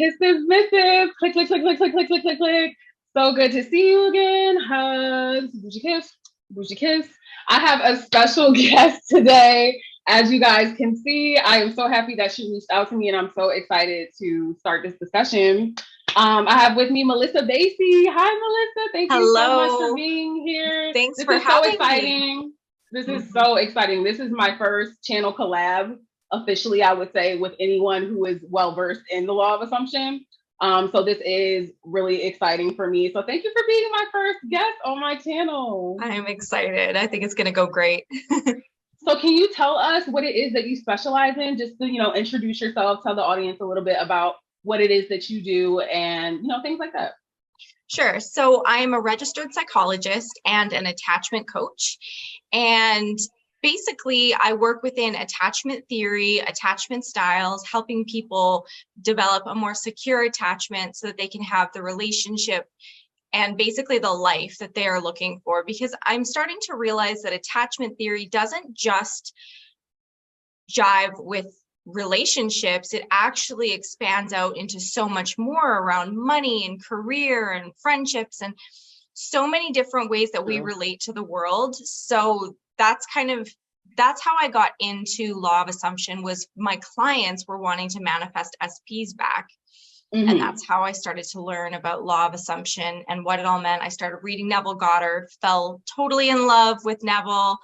Kisses, misses, click, click, click, click, click, click, click, click, click. So good to see you again. Hugs, bougie kiss, bougie kiss. I have a special guest today. As you guys can see, I am so happy that she reached out to me and I'm so excited to start this discussion. I have with me Melissa Baisi. Hi, Melissa. Thank you so much for Hello. being here. Thanks This for is so having me. exciting. This is so exciting. This is my first channel collab, officially, I would say, with anyone who is well versed in the law of assumption. So this is really exciting for me. So thank you for being my first guest on my channel. I'm excited. I think it's going to go great. So can you tell us what it is that you specialize in? Just to, introduce yourself, tell the audience a little bit about what it is that you do and, things like that. Sure. So I'm a registered psychologist and an attachment coach. And basically, I work within attachment theory, attachment styles, helping people develop a more secure attachment so that they can have the relationship and basically the life that they are looking for. Because I'm starting to realize that attachment theory doesn't just jive with relationships, it actually expands out into so much more around money and career and friendships and so many different ways that we relate to the world. So that's how I got into law of assumption. Was my clients were wanting to manifest SPs back. And that's how I started to learn about law of assumption and what it all meant. I started reading Neville Goddard, fell totally in love with Neville.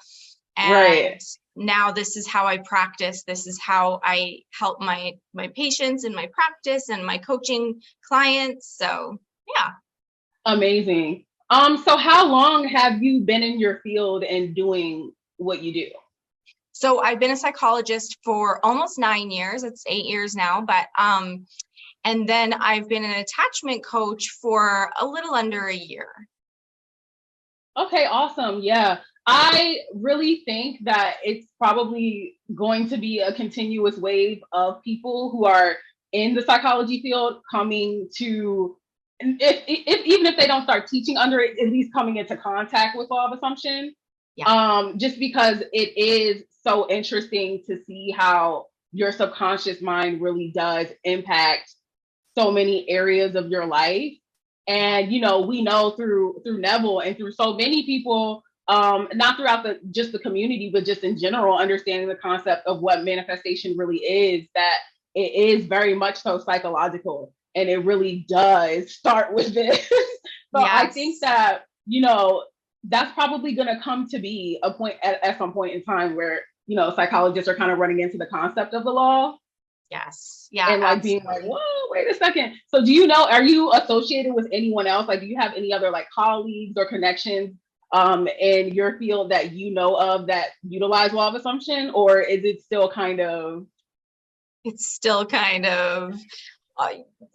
And now this is how I practice. This is how I help my patients in my practice and my coaching clients. So yeah. Amazing. So how long have you been in your field and doing what you do? So I've been a psychologist for almost 9 years. It's 8 years now, but and then I've been an attachment coach for a little under a year. Okay, awesome. Yeah. I really think that it's probably going to be a continuous wave of people who are in the psychology field coming to, even if they don't start teaching under it, at least coming into contact with law of assumption. Yeah. Just because it is so interesting to see how your subconscious mind really does impact so many areas of your life. And, we know through Neville and through so many people, not throughout just the community, but just in general, understanding the concept of what manifestation really is, that it is very much so psychological. And it really does start with this. So yes. I think that, that's probably going to come to be a point at some point in time where, psychologists are kind of running into the concept of the law. Yes. Yeah. And like absolutely. Being like, whoa, wait a second. So are you associated with anyone else? Like, do you have any other like colleagues or connections in your field that you know of that utilize law of assumption, or is it still kind of? It's still kind of,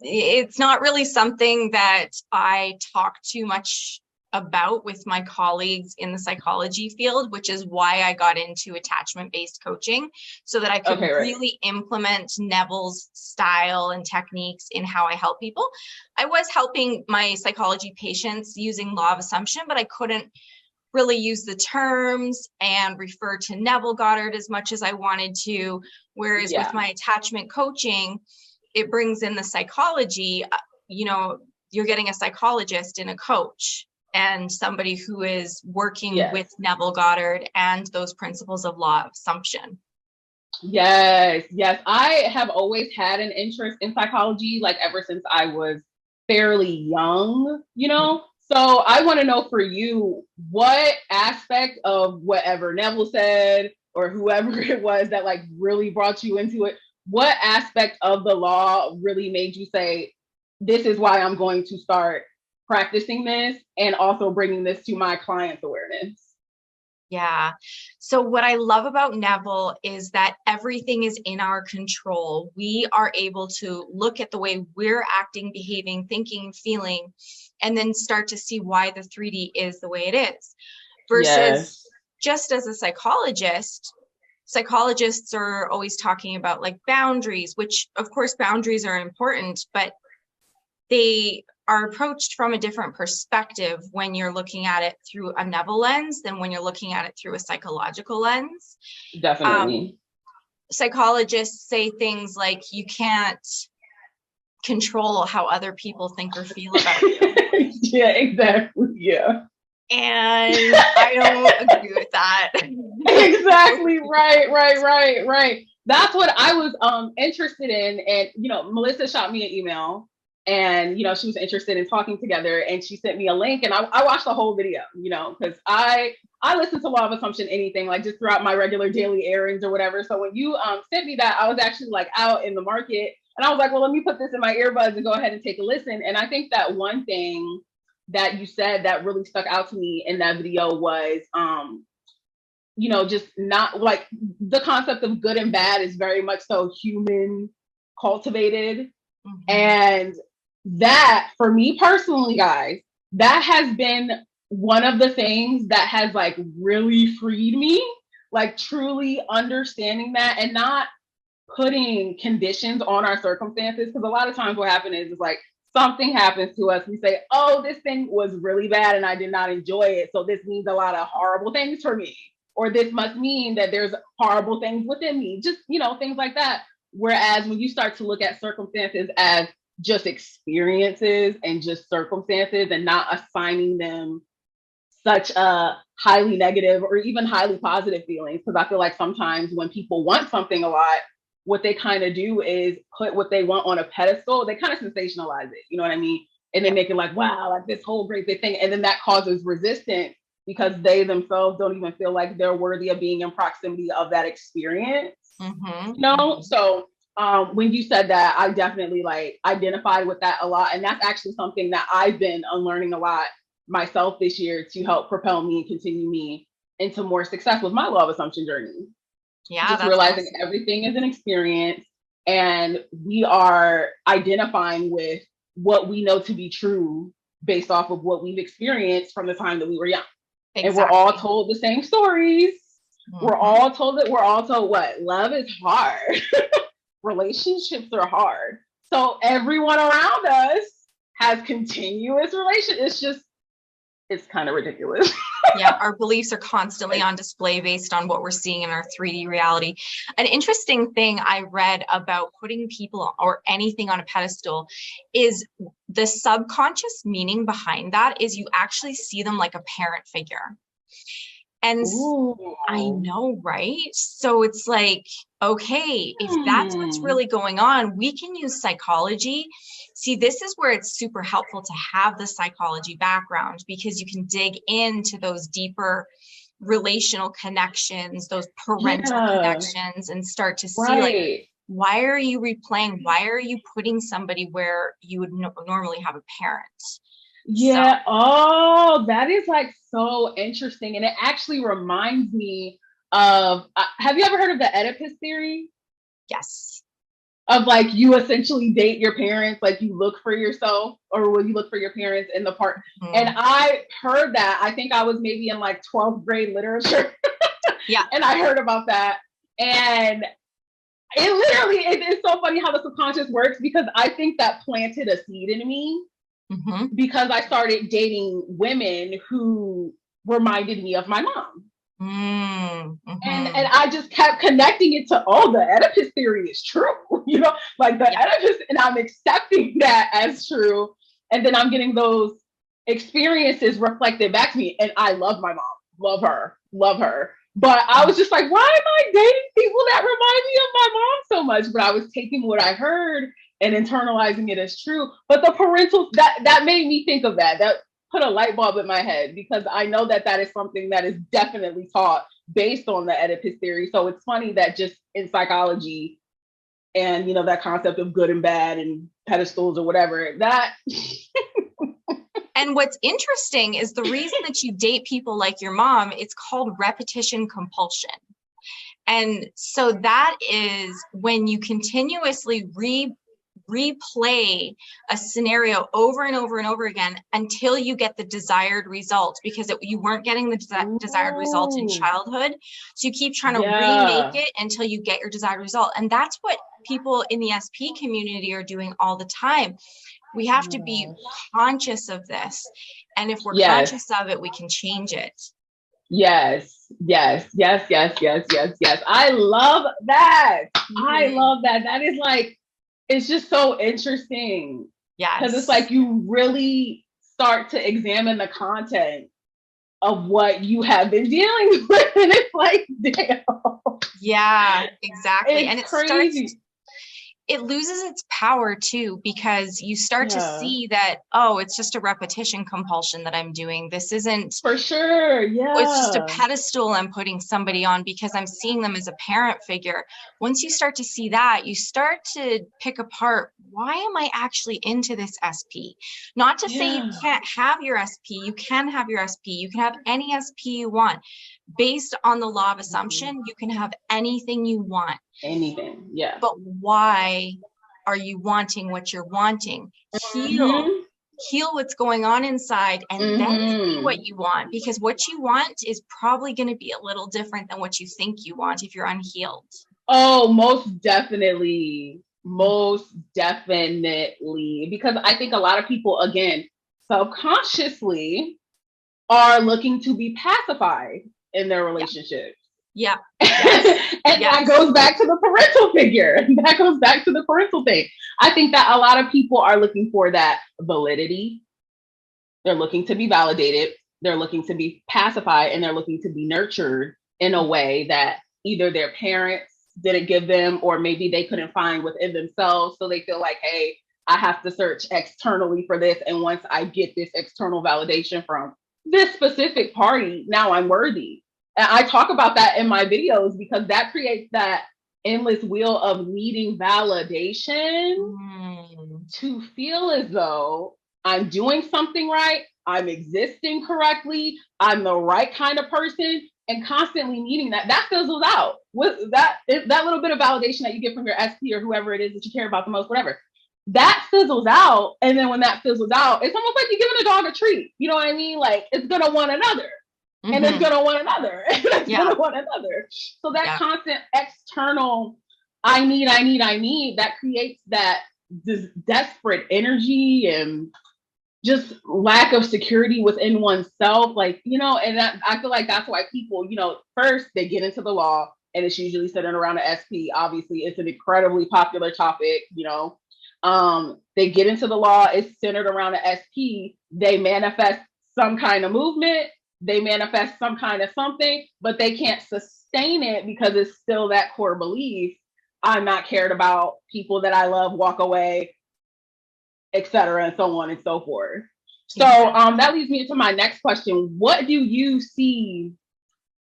it's not really something that I talk too much about with my colleagues in the psychology field, which is why I got into attachment-based coaching, so that I could really implement Neville's style and techniques in how I help people. I was helping my psychology patients using law of assumption, but I couldn't really use the terms and refer to Neville Goddard as much as I wanted to. Whereas with my attachment coaching, it brings in the psychology. You're getting a psychologist and a coach, and somebody who is working with Neville Goddard and those principles of law of assumption. Yes. I have always had an interest in psychology, like ever since I was fairly young, So I want to know for you, what aspect of whatever Neville said or whoever it was that like really brought you into it, what aspect of the law really made you say, this is why I'm going to start practicing this and also bringing this to my clients' awareness? Yeah. So what I love about Neville is that everything is in our control. We are able to look at the way we're acting, behaving, thinking, feeling, and then start to see why the 3D is the way it is. Versus just as a psychologist, psychologists are always talking about like boundaries, which of course boundaries are important, but they are approached from a different perspective when you're looking at it through a Neville lens than when you're looking at it through a psychological lens. Definitely. Psychologists say things like you can't control how other people think or feel about you. Yeah, exactly. Yeah. And I don't agree with that. Exactly. Right. That's what I was interested in. And, you know, Melissa shot me an email and, you know, she was interested in talking together and she sent me a link and I watched the whole video, you know, because I listen to Law of Assumption, anything, like just throughout my regular daily errands or whatever. So when you sent me that, I was actually like out in the market and I was like, well, let me put this in my earbuds and go ahead and take a listen. And I think that one thing that you said that really stuck out to me in that video was, you know, just not like the concept of good and bad is very much so human cultivated. Mm-hmm. And that for me personally, guys, that has been one of the things that has like really freed me, like truly understanding that and not putting conditions on our circumstances. Because a lot of times what happens is like something happens to us. We say, oh, this thing was really bad and I did not enjoy it. So this means a lot of horrible things for me. Or this must mean that there's horrible things within me. Just, you know, things like that. Whereas when you start to look at circumstances as just experiences and just circumstances and not assigning them such a highly negative or even highly positive feelings, because I feel like sometimes when people want something a lot, what they kind of do is put what they want on a pedestal. They kind of sensationalize it, you know what I mean? And they make it like, wow, like this whole great big thing. And then that causes resistance because they themselves don't even feel like they're worthy of being in proximity of that experience. Mm-hmm. You know? So when you said that, I definitely like identified with that a lot. And that's actually something that I've been unlearning a lot myself this year to help propel me and continue me into more success with my law of assumption journey. Yeah, just realizing awesome. Everything is an experience and we are identifying with what we know to be true based off of what we've experienced from the time that we were young. Exactly. And we're all told the same stories. Mm-hmm. We're all told what? Love is hard. Relationships are hard. So everyone around us has continuous relationships. It's kind of ridiculous. Yeah, our beliefs are constantly on display based on what we're seeing in our 3D reality. An interesting thing I read about putting people or anything on a pedestal is the subconscious meaning behind that is you actually see them like a parent figure. And I know, right? So it's like, okay, if that's what's really going on, we can use psychology. See, this is where it's super helpful to have the psychology background because you can dig into those deeper relational connections, those parental connections, and start to see like, why are you replaying? Why are you putting somebody where you would normally have a parent? Yeah. So. Oh, that is like so interesting. And it actually reminds me of, have you ever heard of the Oedipus theory? Yes. Of like, you essentially date your parents, like you look for yourself or will you look for your parents in the part. Mm-hmm. And I heard that, I think I was maybe in like 12th grade literature. Yeah. And I heard about that. And it's so funny how the subconscious works because I think that planted a seed in me. Mm-hmm. Because I started dating women who reminded me of my mom. Mm-hmm. And I just kept connecting it to, the Oedipus theory is true. You know, like the Oedipus, and I'm accepting that as true. And then I'm getting those experiences reflected back to me. And I love my mom, love her. But I was just like, why am I dating people that remind me of my mom so much? But I was taking what I heard and internalizing it as true. But the parental, that made me think of that. That put a light bulb in my head because I know that is something that is definitely taught based on the Oedipus theory. So it's funny that just in psychology and, you know, that concept of good and bad and pedestals or whatever, that. And what's interesting is the reason that you date people like your mom, it's called repetition compulsion. And so that is when you continuously replay a scenario over and over and over again until you get the desired result because you weren't getting the desired result in childhood. So you keep trying to remake it until you get your desired result. And that's what people in the SP community are doing all the time. We have to be conscious of this. And if we're conscious of it, we can change it. Yes. I love that. Mm-hmm. I love that. That is like, it's just so interesting. Yes. Because it's like you really start to examine the content of what you have been dealing with. And it's like, damn. Yeah, exactly. It's And it crazy. it loses its power too, because you start to see that, oh, it's just a repetition compulsion that I'm doing. This isn't, for sure. Yeah. it's just a pedestal I'm putting somebody on because I'm seeing them as a parent figure. Once you start to see that, you start to pick apart, why am I actually into this SP? Not to say you can't have your SP, you can have your SP, you can have any SP you want. Based on the law of assumption, you can have anything you want. Anything, yeah. But why are you wanting what you're wanting? Heal what's going on inside, and then see what you want, because what you want is probably going to be a little different than what you think you want if you're unhealed. Oh, most definitely. Most definitely. Because I think a lot of people, again, subconsciously are looking to be pacified in their relationship. Yeah. And that goes back to the parental figure. That goes back to the parental thing. I think that a lot of people are looking for that validity. They're looking to be validated. They're looking to be pacified, and they're looking to be nurtured in a way that either their parents didn't give them, or maybe they couldn't find within themselves. So they feel like, hey, I have to search externally for this. And once I get this external validation from this specific party, now I'm worthy. And I talk about that in my videos because that creates that endless wheel of needing validation to feel as though I'm doing something right, I'm existing correctly, I'm the right kind of person, and constantly needing that fizzles out. With that little bit of validation that you get from your SP or whoever it is that you care about the most, whatever, that fizzles out. And then when that fizzles out, it's almost like you're giving a dog a treat. You know what I mean? Like, it's gonna want another. And it's gonna want another, and it's gonna want another. So that constant external, I need, that creates that this desperate energy and just lack of security within oneself. Like, you know, and that, I feel like that's why people, you know, first they get into the law, and it's usually centered around the SP. Obviously, it's an incredibly popular topic, you know. They get into the law, it's centered around the SP. They manifest some kind of movement, they manifest some kind of something, but they can't sustain it because it's still that core belief. I'm not cared about, people that I love walk away, etc., and so on and so forth. So that leads me into my next question. What do you see?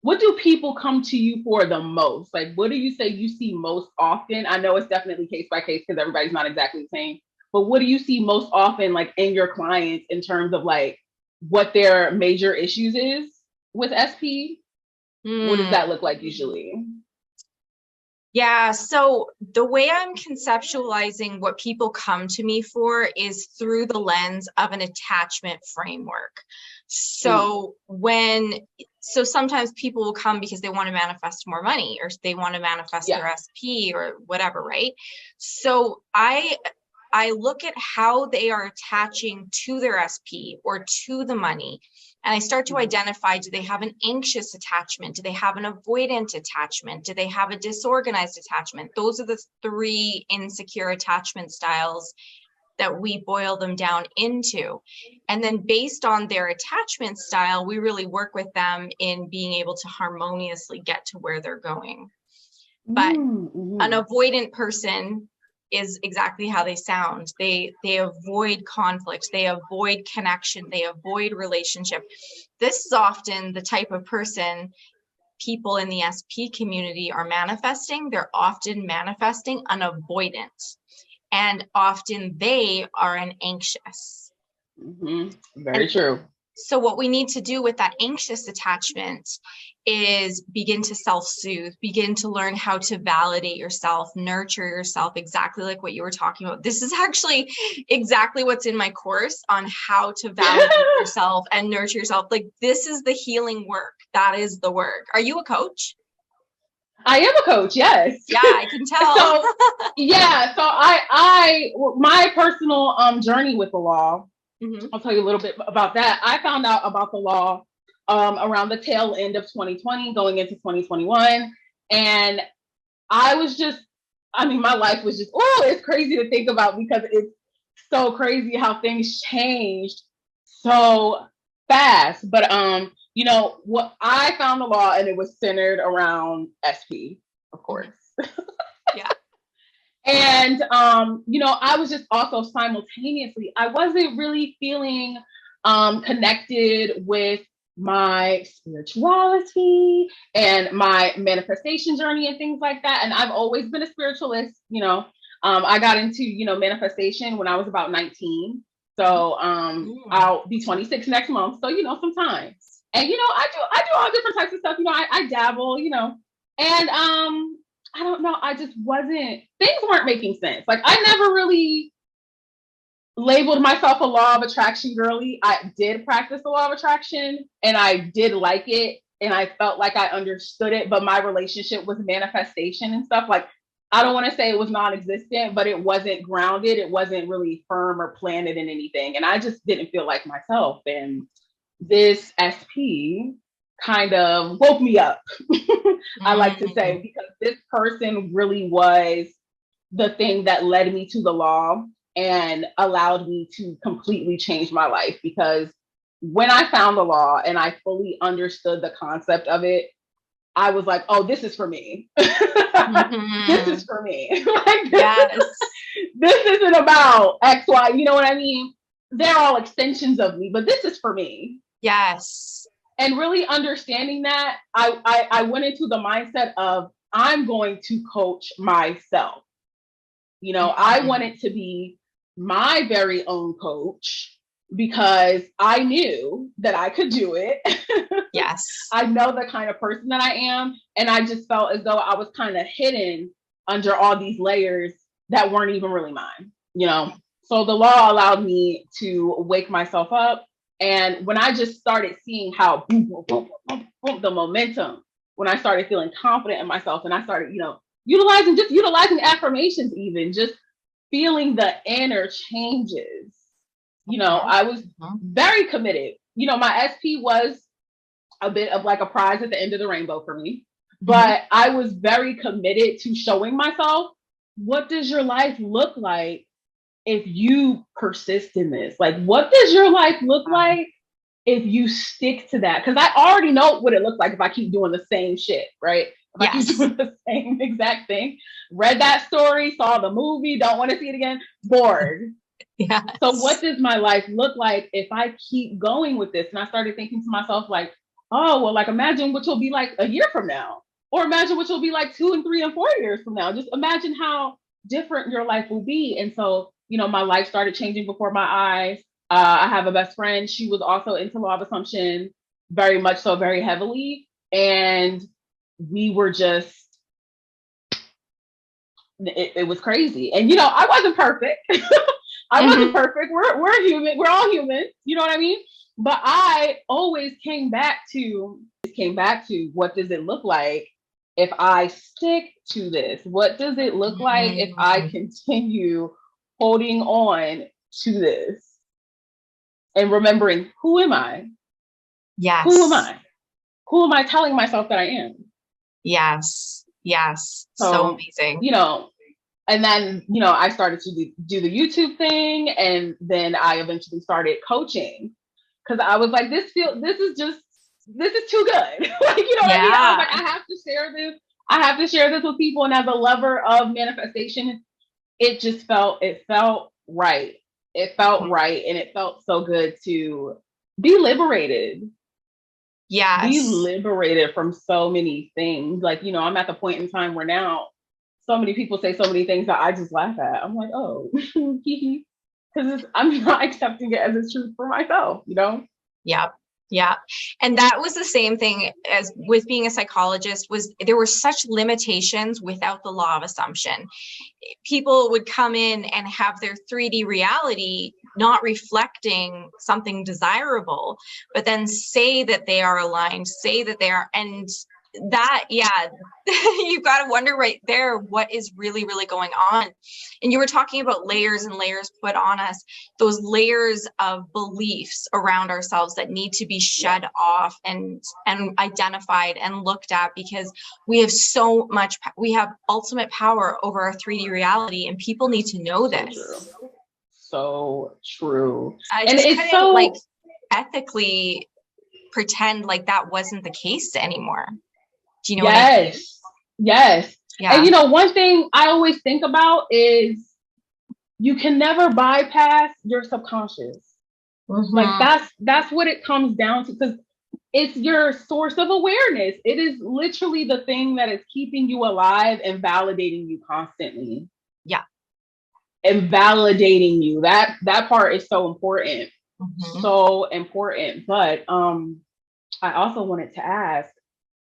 What do people come to you for the most? Like, what do you say you see most often? I know it's definitely case by case because everybody's not exactly the same, but what do you see most often, like in your clients, in terms of like what their major issues is with SP? What does that look like usually? Yeah, so the way I'm conceptualizing what people come to me for is through the lens of an attachment framework. So sometimes people will come because they want to manifest more money, or they want to manifest their SP or whatever, right? So I look at how they are attaching to their SP or to the money. And I start to identify, do they have an anxious attachment? Do they have an avoidant attachment? Do they have a disorganized attachment? Those are the three insecure attachment styles that we boil them down into. And then based on their attachment style, we really work with them in being able to harmoniously get to where they're going. But an avoidant person is exactly how they sound. They avoid conflict, they avoid connection, they avoid relationship. This is often the type of person people in the SP community are manifesting. They're often manifesting an avoidant, and often they are an anxious. Very true. So what we need to do with that anxious attachment is begin to self-soothe, begin to learn how to validate yourself, nurture yourself, exactly like what you were talking about. This is actually exactly what's in my course on how to validate yourself and nurture yourself. Like, this is the healing work. That is the work. Are you a coach? I am a coach, yes. Yeah, I can tell. So my personal journey with the law, I'll tell you a little bit about that. I found out about the law around the tail end of 2020, going into 2021. And I was just I mean, my life was just, oh, it's crazy to think about because it's so crazy how things changed so fast. But you know, what I found the law and it was centered around SP, of course. Yeah. And you know, I was just also simultaneously, I wasn't really feeling connected with my spirituality and my manifestation journey and things like that. And I've always been a spiritualist, you know. I got into, you know, manifestation when I was about 19. So I'll be 26 next month. So, you know, sometimes. And you know, I do all different types of stuff. You know, I dabble, you know. And I don't know, I just wasn't, things weren't making sense. Like I never really labeled myself a law of attraction girly. I did practice the law of attraction and I did like it and I felt like I understood it, but my relationship with manifestation and stuff, like I don't want to say it was non-existent, but it wasn't grounded. It wasn't really firm or planted in anything. And I just didn't feel like myself. And this SP kind of woke me up, I like to say, because this person really was the thing that led me to the law and allowed me to completely change my life. Because when I found the law and I fully understood the concept of it, I was like, oh, this is for me. This is for me. Like, this isn't about X, Y, you know what I mean? They're all extensions of me, but this is for me. Yes. And really understanding that, I went into the mindset of, I'm going to coach myself. You know, I wanted to be my very own coach because I knew that I could do it. Yes. I know the kind of person that I am. And I just felt as though I was kind of hidden under all these layers that weren't even really mine, you know? So the law allowed me to wake myself up. And when I just started seeing how boom, boom, boom, boom, boom, the momentum, when I started feeling confident in myself and I started, you know, utilizing affirmations, even just feeling the inner changes, you know, I was very committed. You know, my SP was a bit of like a prize at the end of the rainbow for me, but I was very committed to showing myself, what does your life look like if you persist in this? Like, what does your life look like if you stick to that? Because I already know what it looks like if I keep doing the same shit, right? If I keep doing the same exact thing. Read that story, saw the movie, don't want to see it again, bored. Yes. So what does my life look like if I keep going with this? And I started thinking to myself, like, oh, well, like imagine what you'll be like a year from now, or imagine what you'll be like 2 and 3 and 4 years from now. Just imagine how different your life will be. And so, you know, my life started changing before my eyes. I have a best friend. She was also into law of assumption, very much so, very heavily. And we were just, it was crazy. And, you know, I wasn't perfect. I wasn't perfect. We're human. We're all human. You know what I mean? But I always came back to what does it look like if I stick to this? What does it look like if I continue holding on to this? And remembering, who am I? Yes. Who am I? Who am I telling myself that I am? Yes. Yes. So amazing. You know, and then, you know, I started to do the YouTube thing. And then I eventually started coaching because I was like, this is too good. Like, you know what I mean? I was like, I have to share this. I have to share this with people. And as a lover of manifestation, it felt right. It felt right. And it felt so good to be liberated. Yes. Be liberated from so many things. Like, you know, I'm at the point in time where now so many people say so many things that I just laugh at. I'm like, oh, because I'm not accepting it as a truth for myself, you know? Yep. Yeah. And that was the same thing as with being a psychologist. Was there were such limitations without the law of assumption. People would come in and have their 3D reality not reflecting something desirable, but then say that they are aligned, say that they are, and that, yeah, you've got to wonder right there, what is really, really going on? And you were talking about layers and layers put on us, those layers of beliefs around ourselves that need to be shed off and identified and looked at, because we have so much, we have ultimate power over our 3D reality, and people need to know this. So true. I And just it's couldn't so like ethically pretend like that wasn't the case anymore. Do you know what I mean? Yes. Yeah. And you know, one thing I always think about is you can never bypass your subconscious. Mm-hmm. Like that's what it comes down to, because it's your source of awareness. It is literally the thing that is keeping you alive and validating you constantly. Yeah. And validating you. That part is so important. Mm-hmm. So important. But I also wanted to ask,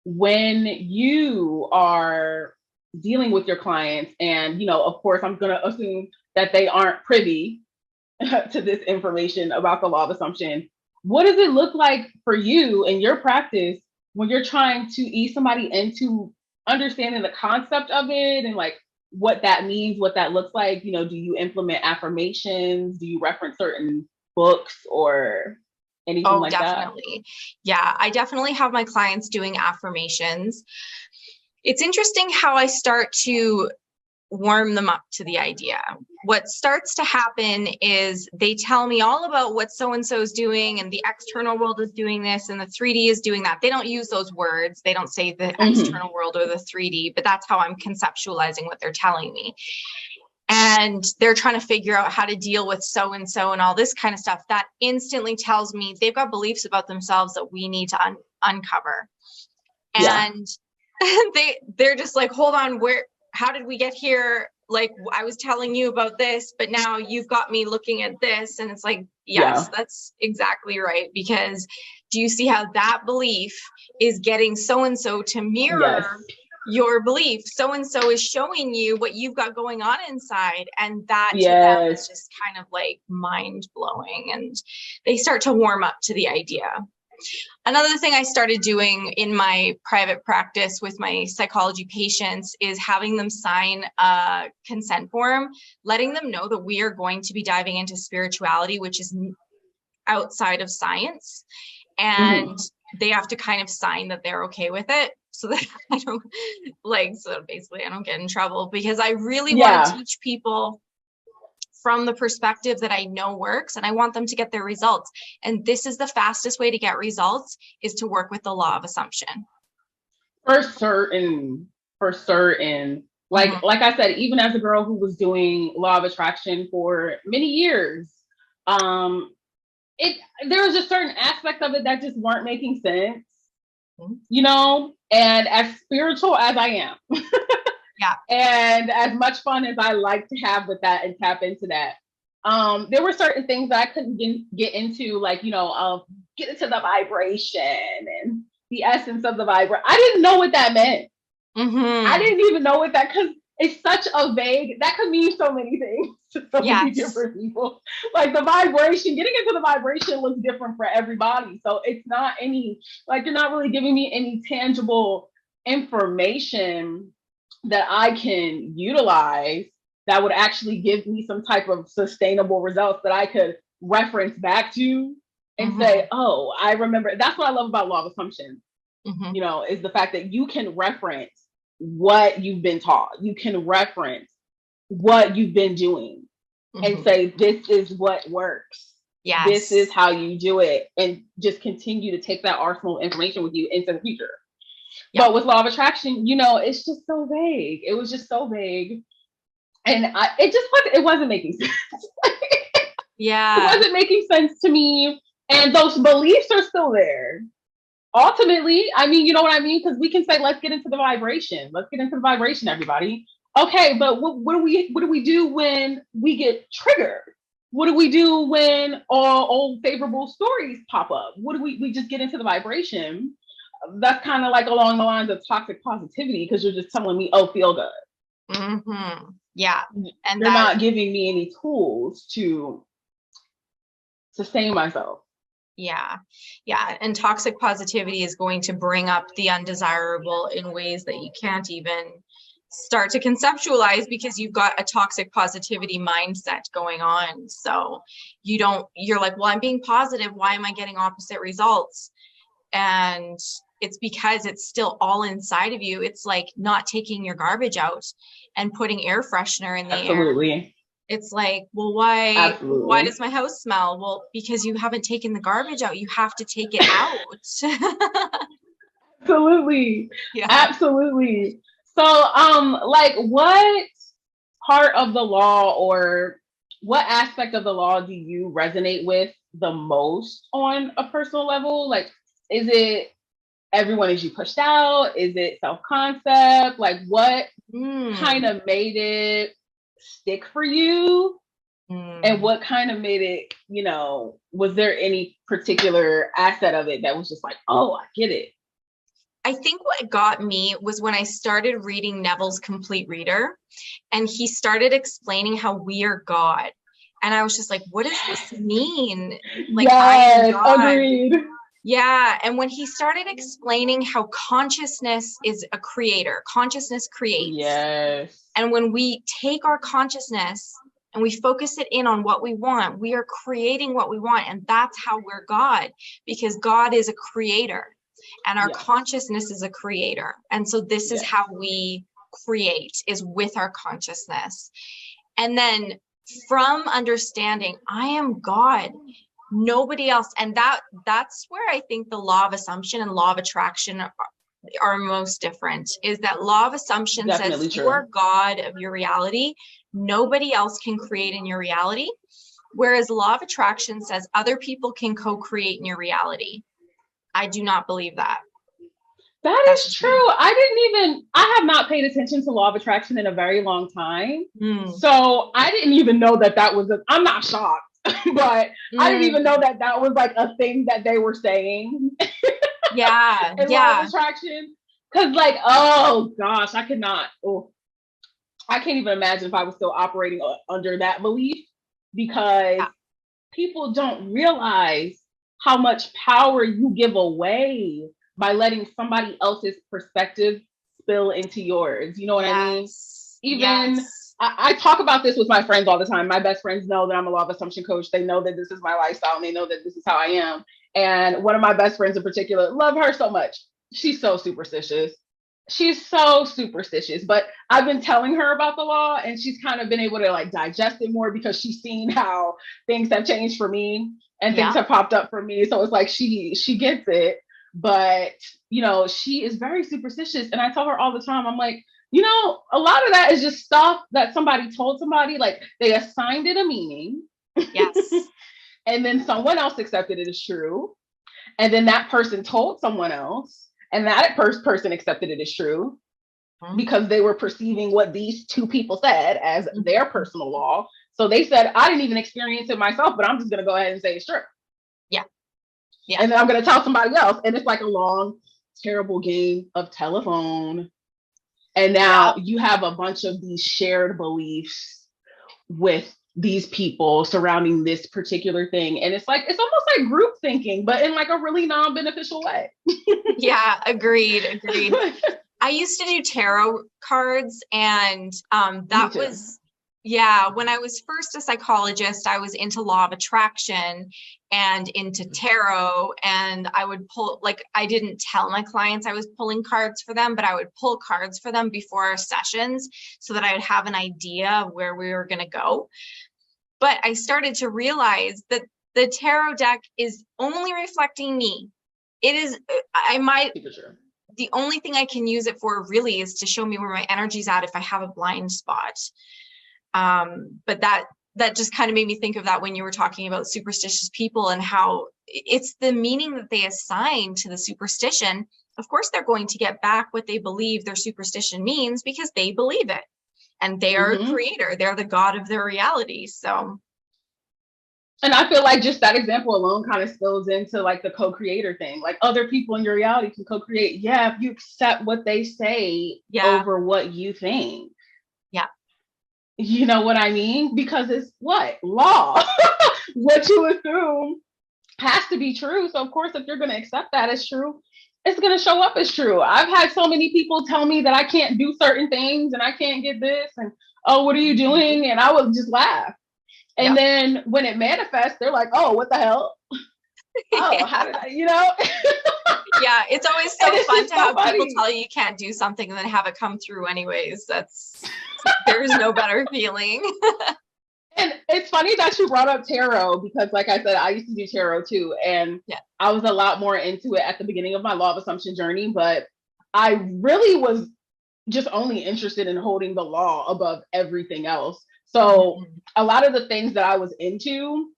when you are dealing with your clients, and you know, of course, I'm going to assume that they aren't privy to this information about the law of assumption, what does it look like for you in your practice when you're trying to ease somebody into understanding the concept of it, and like what that means, what that looks like? You know, do you implement affirmations? Do you reference certain books or anything like definitely. Yeah, I definitely have my clients doing affirmations. It's interesting how I start to warm them up to the idea. What starts to happen is they tell me all about what so-and-so is doing, and the external world is doing this, and the 3D is doing that. They don't use those words. They don't say the external world or the 3D, but that's how I'm conceptualizing what they're telling me. And they're trying to figure out how to deal with so-and-so and all this kind of stuff. That instantly tells me they've got beliefs about themselves that we need to uncover. And they're just like, hold on, how did we get here? Like, I was telling you about this, but now you've got me looking at this. And it's like, yes, that's exactly right. Because do you see how that belief is getting so-and-so to mirror your belief? So-and-so is showing you what you've got going on inside. And that to them is just kind of like mind blowing. And they start to warm up to the idea. Another thing I started doing in my private practice with my psychology patients is having them sign a consent form, letting them know that we are going to be diving into spirituality, which is outside of science. And they have to kind of sign that they're okay with it, so that I don't so basically I don't get in trouble, because I really want to teach people from the perspective that I know works, and I want them to get their results. And this is the fastest way to get results, is to work with the law of assumption. For certain. Like I said, even as a girl who was doing law of attraction for many years, there was just certain aspects of it that just weren't making sense, you know, and as spiritual as I am, and as much fun as I like to have with that and tap into that, there were certain things that I couldn't get into, like, you know, get into the vibration and the essence of the vibration. I didn't know what that meant. I didn't even know what that, because it's such a vague, that could mean so many things to so many different people. Like the vibration, getting into the vibration looks different for everybody. So it's not like, you're not really giving me any tangible information that I can utilize that would actually give me some type of sustainable results that I could reference back to and say, oh, I remember. That's what I love about law of assumption, you know, is the fact that you can reference what you've been taught. You can reference what you've been doing and say, this is what works. This is how you do it. And just continue to take that arsenal of information with you into the future. But with law of attraction, you know, it's just so vague. It was just so vague. And it wasn't making sense. It wasn't making sense to me. And those beliefs are still there. Ultimately, I mean, you know what I mean? Because we can say, let's get into the vibration. Let's get into the vibration, everybody. Okay, but what do we do when we get triggered? What do we do when old favorable stories pop up? What do we just get into the vibration? That's kind of like along the lines of toxic positivity, because you're just telling me, oh, feel good. Yeah. And you're not giving me any tools to sustain myself. Yeah. Yeah. And toxic positivity is going to bring up the undesirable in ways that you can't even start to conceptualize because you've got a toxic positivity mindset going on. So you're like, well, I'm being positive. Why am I getting opposite results? And it's because it's still all inside of you. It's like not taking your garbage out and putting air freshener in the air. Absolutely. It's like, well, why Absolutely. does my house smell? Well, because you haven't taken the garbage out. You have to take it out. Absolutely. Yeah. Absolutely. So, like what part of the law or what aspect of the law do you resonate with the most on a personal level? Like, is it everyone is you pushed out? Is it self-concept? Like what kind of made it stick for you? And what kind of made it, you know, was there any particular asset of it that was just like, oh, I get it? I think what got me was when I started reading Neville's Complete Reader, and he started explaining how we are God. And I was just like, what does this mean? Like, yes, agreed. Yeah. And when he started explaining how consciousness is a creator, consciousness creates. Yes. And when we take our consciousness and we focus it in on what we want, we are creating what we want. And that's how we're God, because God is a creator and our consciousness is a creator. And so this is how we create, is with our consciousness. And then from understanding, I am God, nobody else. And that's where I think the law of assumption and law of attraction are most different, is that law of assumption Definitely says true. you are God of your reality. Nobody else can create in your reality. Whereas law of attraction says other people can co-create in your reality. I do not believe that. That's true. I have not paid attention to law of attraction in a very long time. So I didn't even know that was, I'm not shocked, but I didn't even know that was like a thing that they were saying. Yeah. Law of attraction. Cause like, oh gosh, I can't even imagine if I was still operating under that belief, because people don't realize how much power you give away by letting somebody else's perspective spill into yours. You know what I mean? Even I talk about this with my friends all the time. My best friends know that I'm a law of assumption coach. They know that this is my lifestyle and they know that this is how I am. And one of my best friends in particular, love her so much. She's so superstitious. But I've been telling her about the law and she's kind of been able to like digest it more because she's seen how things have changed for me and things have popped up for me. So it's like she gets it, but you know, she is very superstitious. And I tell her all the time, I'm like, you know, a lot of that is just stuff that somebody told somebody, like they assigned it a meaning. Yes. And then someone else accepted it as true. And then that person told someone else. And that person accepted it as true because they were perceiving what these two people said as their personal law. So they said, I didn't even experience it myself, but I'm just going to go ahead and say it's true. Yeah. And then I'm going to tell somebody else. And it's like a long, terrible game of telephone. And now you have a bunch of these shared beliefs with these people surrounding this particular thing. And it's like, it's almost like group thinking, but in like a really non-beneficial way. Yeah, agreed. I used to do tarot cards, and that was, when I was first a psychologist, I was into law of attraction and into tarot, and I would pull, like, I didn't tell my clients I was pulling cards for them, but I would pull cards for them before our sessions so that I would have an idea of where we were going to go. But I started to realize that the tarot deck is only reflecting me. It is, the only thing I can use it for really is to show me where my energy's at if I have a blind spot. But that just kind of made me think of that when you were talking about superstitious people and how it's the meaning that they assign to the superstition. Of course, they're going to get back what they believe their superstition means because they believe it. And they are a creator. They're the God of their reality. So. And I feel like just that example alone kind of spills into like the co-creator thing. Like other people in your reality can co-create. Yeah, if you accept what they say over what you think. Yeah. You know what I mean? Because it's what? Law. What you assume has to be true. So of course, if you're going to accept that as true, it's going to show up as true. I've had so many people tell me that I can't do certain things and I can't get this and, oh, what are you doing? And I would just laugh. And then when it manifests, they're like, oh, what the hell? Oh, how did I, Yeah, it's always so fun to have people tell you can't do something and then have it come through anyways. There's no better feeling. And it's funny that you brought up tarot because, like I said, I used to do tarot too. And I was a lot more into it at the beginning of my law of assumption journey, but I really was just only interested in holding the law above everything else. So a lot of the things that I was into,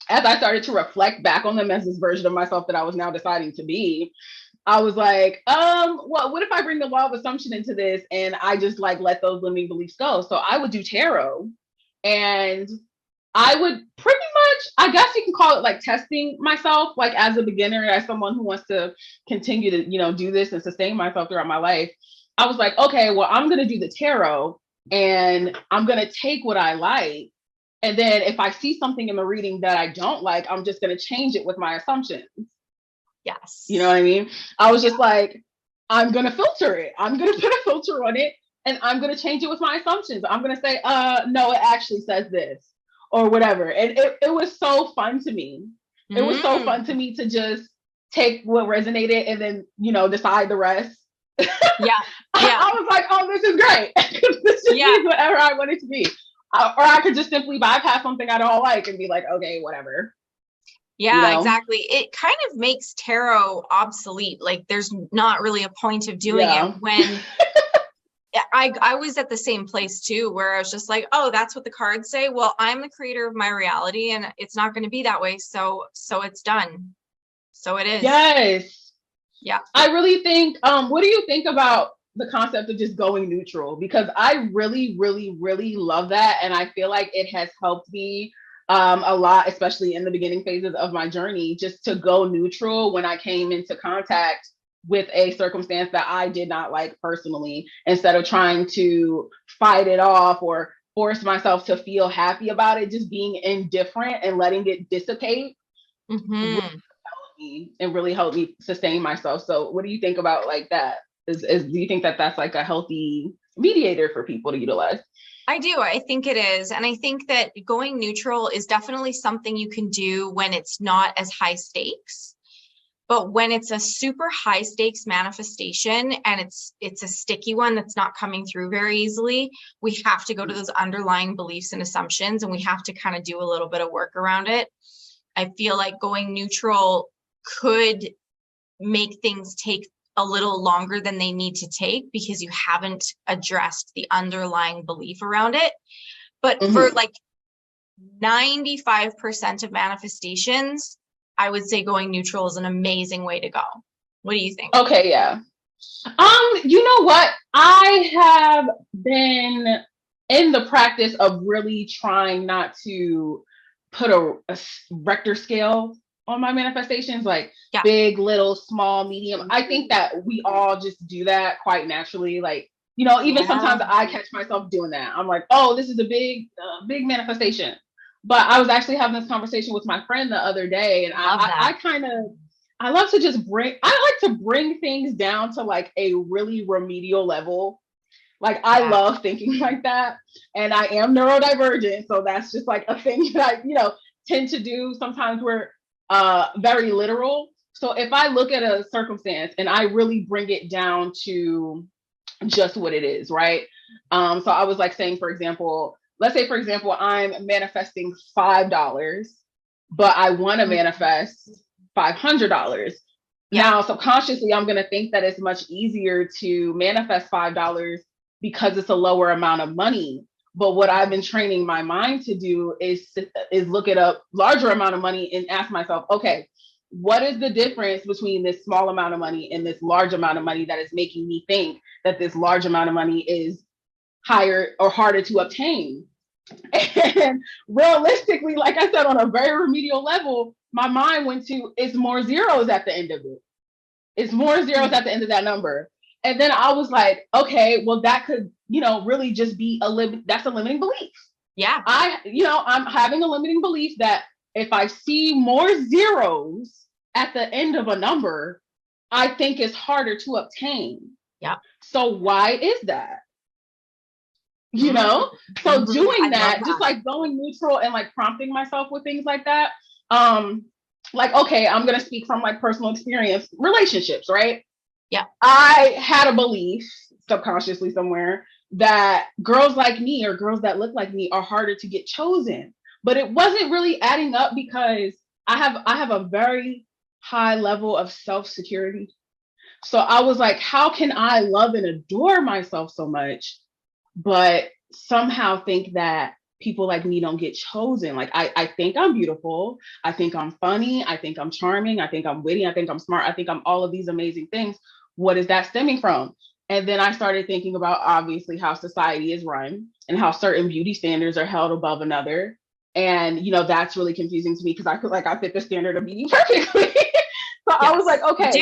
as I started to reflect back on them as this version of myself that I was now deciding to be, I was like, well, what if I bring the law of assumption into this and I just like let those limiting beliefs go? So I would do tarot and I would pretty much, I guess you can call it like testing myself, like as a beginner, as someone who wants to continue to, do this and sustain myself throughout my life. I was like, okay, well, I'm going to do the tarot and I'm going to take what I like. And then if I see something in the reading that I don't like, I'm just going to change it with my assumptions. Yes. You know what I mean? I was just like, I'm going to filter it. I'm going to put a filter on it and I'm going to change it with my assumptions. I'm going to say, no, it actually says this or whatever. And it was so fun to me. It was so fun to me to just take what resonated and then, decide the rest. Yeah. I was like, oh, this is great. This just means whatever I want it to be. Or I could just simply bypass something I don't like and be like, okay, whatever. Yeah, exactly. It kind of makes tarot obsolete. Like there's not really a point of doing it when I was at the same place too, where I was just like, oh, that's what the cards say. Well, I'm the creator of my reality and it's not going to be that way. So it's done. So it is. Yes. Yeah. I really think, what do you think about the concept of just going neutral? Because I really, really, really love that. And I feel like it has helped me a lot, especially in the beginning phases of my journey, just to go neutral when I came into contact with a circumstance that I did not like personally, instead of trying to fight it off or force myself to feel happy about it, just being indifferent and letting it dissipate. And really helped me sustain myself. So what do you think about like that? Do you think that that's like a healthy mediator for people to utilize? I do. I think it is. And I think that going neutral is definitely something you can do when it's not as high stakes. But when it's a super high stakes manifestation and it's a sticky one that's not coming through very easily, we have to go to those underlying beliefs and assumptions, and we have to kind of do a little bit of work around it. I feel like going neutral could make things take a little longer than they need to take because you haven't addressed the underlying belief around it. But for like 95% of manifestations, I would say going neutral is an amazing way to go. What do you think? Okay, yeah. You know what? I have been in the practice of really trying not to put a Richter scale on my manifestations, like big, little, small, medium. I think that we all just do that quite naturally. Like, even sometimes I catch myself doing that. I'm like, oh, this is a big manifestation. But I was actually having this conversation with my friend the other day, and I love to just I like to bring things down to like a really remedial level. Like I love thinking like that, and I am neurodivergent, so that's just like a thing that I, tend to do. Sometimes we're very literal. So if I look at a circumstance and I really bring it down to just what it is, right? So I was like saying, for example, let's say, for example, I'm manifesting $5, but I want to manifest $500. Now, subconsciously, I'm going to think that it's much easier to manifest $5 because it's a lower amount of money. But what I've been training my mind to do is look at a larger amount of money and ask myself, okay, what is the difference between this small amount of money and this large amount of money that is making me think that this large amount of money is higher or harder to obtain? And realistically, like I said, on a very remedial level, my mind went to, it's more zeros at the end of it. It's more zeros at the end of that number. And then I was like, okay, well, that could, really just be that's a limiting belief. Yeah. I'm having a limiting belief that if I see more zeros at the end of a number, I think it's harder to obtain. Yeah. So why is that? You know? So doing that, just like going neutral and like prompting myself with things like that. Like, okay, I'm going to speak from like personal experience, relationships, right? Yeah. I had a belief subconsciously somewhere that girls like me or girls that look like me are harder to get chosen. But it wasn't really adding up because I have a very high level of self-security. So I was like, how can I love and adore myself so much, but somehow think that people like me don't get chosen? Like, I think I'm beautiful. I think I'm funny. I think I'm charming. I think I'm witty. I think I'm smart. I think I'm all of these amazing things. What is that stemming from? And then I started thinking about obviously how society is run and how certain beauty standards are held above another. And, you know, that's really confusing to me because I feel like I fit the standard of beauty perfectly. So I was like, okay, but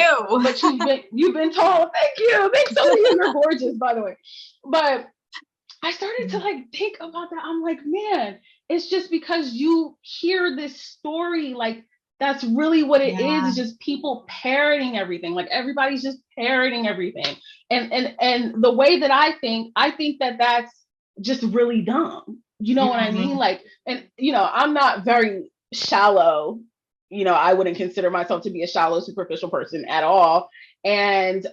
you've been told, thank you. Thanks so much. You're gorgeous, by the way. But I started to like think about that. I'm like, man, it's just because you hear this story, like that's really what it is. It's just people parroting everything. Like everybody's just parroting everything. And the way that I think that that's just really dumb. You know what I mean? Like, and you know, I'm not very shallow. You know, I wouldn't consider myself to be a shallow, superficial person at all. And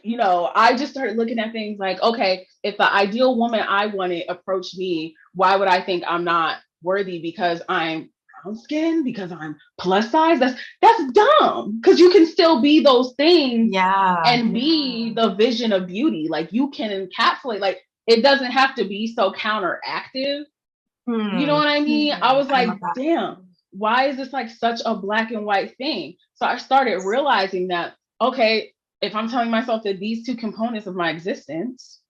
you know, I just started looking at things like, okay, if the ideal woman I wanted approached me, why would I think I'm not worthy because I'm brown skin, because I'm plus size? That's dumb. Because you can still be those things and be the vision of beauty. Like you can encapsulate, like it doesn't have to be so counteractive. You know what I mean? I was like, damn, why is this like such a black and white thing? So I started realizing that, okay, if I'm telling myself that these two components of my existence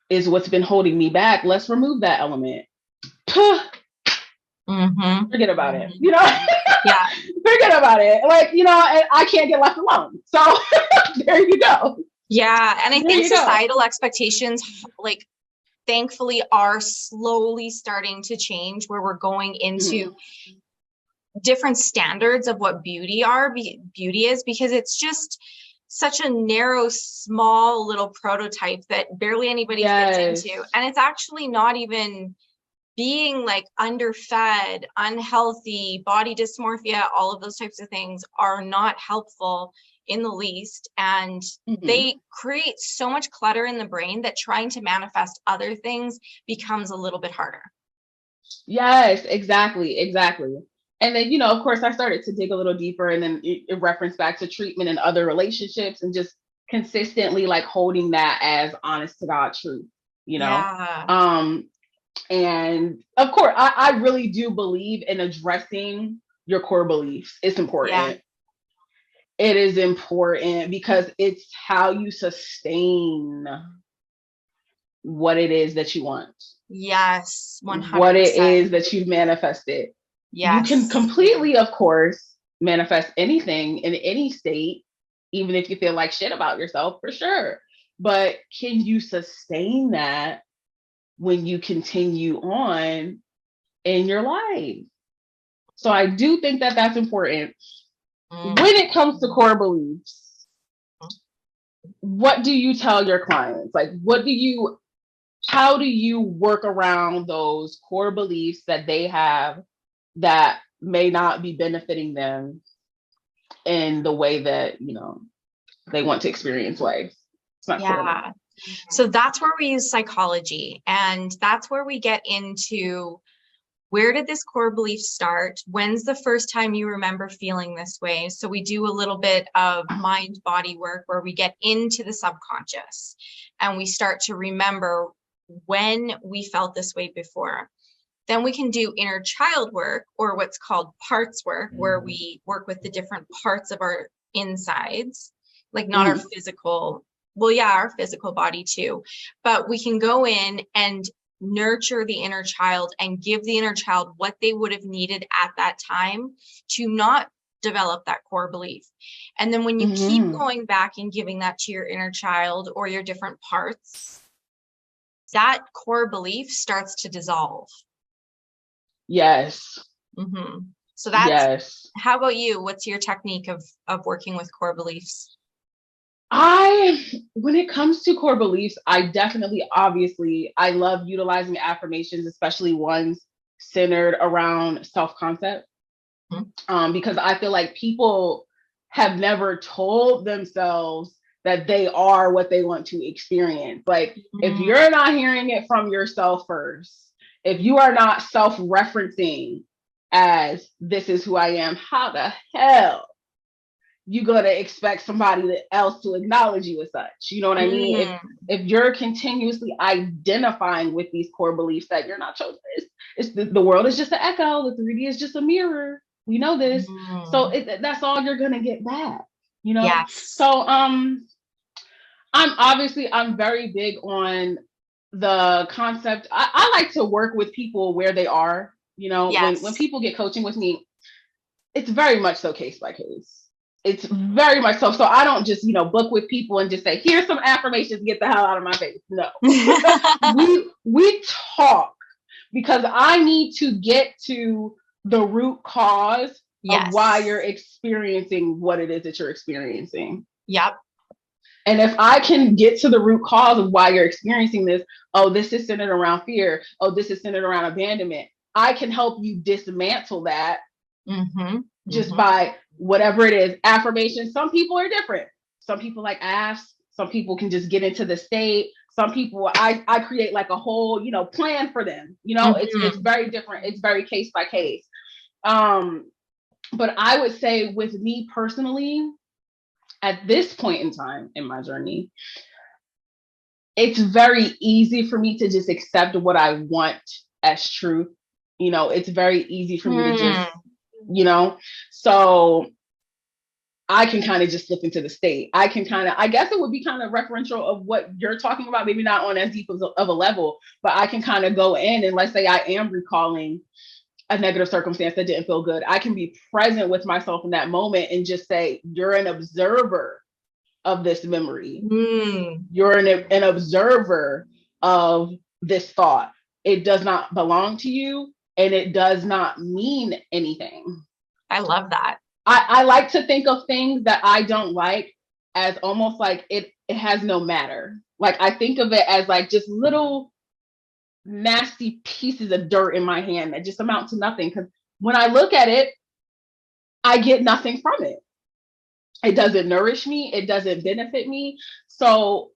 is what's been holding me back, let's remove that element. Forget about it. You know? Forget about it. Like, you know, I can't get left alone. So there you go. Yeah. And I think societal expectations, like, thankfully are slowly starting to change where we're going into different standards of what beauty is, because it's just such a narrow, small little prototype that barely anybody fits into. And it's actually not even being like underfed, unhealthy, body dysmorphia, all of those types of things are not helpful in the least. And they create so much clutter in the brain that trying to manifest other things becomes a little bit harder. Yes, exactly. And then, you know, of course, I started to dig a little deeper, and then it referenced back to treatment and other relationships and just consistently like holding that as honest to God truth, you know? And of course, I really do believe in addressing your core beliefs. It's important. It is important because it's how you sustain what it is that you want. Yes, 100%. What it is that you've manifested. You can completely, of course, manifest anything in any state, even if you feel like shit about yourself, for sure. But can you sustain that when you continue on in your life? So I do think that that's important. When it comes to core beliefs, what do you tell your clients? Like, how do you work around those core beliefs that they have that may not be benefiting them in the way that, you know, they want to experience life? It's not clear. So that's where we use psychology, and that's where we get into where did this core belief start? When's the first time you remember feeling this way? So we do a little bit of mind body work where we get into the subconscious and we start to remember when we felt this way before. Then we can do inner child work, or what's called parts work, where we work with the different parts of our insides, like not our physical, our physical body too, but we can go in and nurture the inner child and give the inner child what they would have needed at that time to not develop that core belief. And then when you keep going back and giving that to your inner child or your different parts, that core belief starts to dissolve. Yes. So that's, yes. how about you? What's your technique of working with core beliefs? When it comes to core beliefs, I definitely, obviously, I love utilizing affirmations, especially ones centered around self-concept. Because I feel like people have never told themselves that they are what they want to experience. Like, if you're not hearing it from yourself first, if you are not self-referencing as this is who I am, how the hell you gonna expect somebody else to acknowledge you as such? You know what I mean? If you're continuously identifying with these core beliefs that you're not chosen, it's the world is just an echo, the 3D is just a mirror. We know this. So that's all you're gonna get back, you know? Yes. So I'm very big on the concept. I like to work with people where they are, you know. Yes. When people get coaching with me, it's very much so case by case. It's very much so. So I don't just, book with people and just say, here's some affirmations, get the hell out of my face. No. we talk, because I need to get to the root cause of why you're experiencing what it is that you're experiencing. Yep. And if I can get to the root cause of why you're experiencing this, oh, this is centered around fear. Oh, this is centered around abandonment. I can help you dismantle that just by whatever it is. Affirmations. Some people are different. Some people like ask. Some people can just get into the state. Some people, I create like a whole, plan for them. It's very different. It's very case by case. But I would say with me personally, at this point in time in my journey, it's very easy for me to just accept what I want as truth. It's very easy for me to just, so I can kind of just slip into the state. I guess it would be kind of referential of what you're talking about, maybe not on as deep of a level, but I can kind of go in and, let's say I am recalling a negative circumstance that didn't feel good. I can be present with myself in that moment and just say, you're an observer of this memory. You're an observer of this thought. It does not belong to you, and it does not mean anything. I love that. I like to think of things that I don't like as almost like it has no matter. Like, I think of it as like just little nasty pieces of dirt in my hand that just amount to nothing. Because when I look at it, I get nothing from it. It doesn't nourish me. It doesn't benefit me. So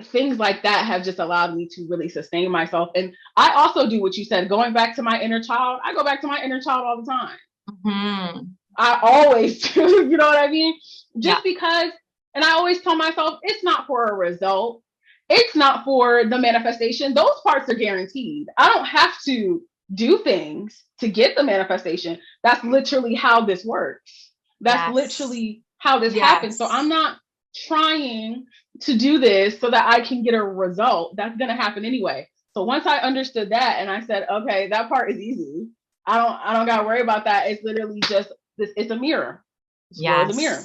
things like that have just allowed me to really sustain myself. And I also do what you said, going back to my inner child. I go back to my inner child all the time. I always do. You know what I mean? Just because, and I always tell myself, it's not for a result. It's not for the manifestation. Those parts are guaranteed. I don't have to do things to get the manifestation. That's literally how this works. That's literally how this happens. So I'm not trying to do this so that I can get a result. That's going to happen anyway. So once I understood that, and I said, okay, that part is easy. I don't got to worry about that. It's literally just this. It's a mirror. It's a mirror.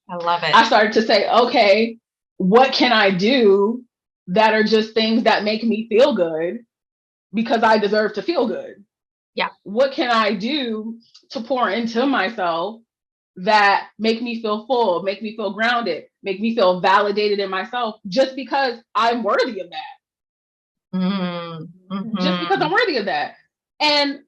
I love it. I started to say, okay, what can I do that are just things that make me feel good because I deserve to feel good? Yeah. What can I do to pour into myself that make me feel full, make me feel grounded, make me feel validated in myself just because I'm worthy of that? Just because I'm worthy of that. And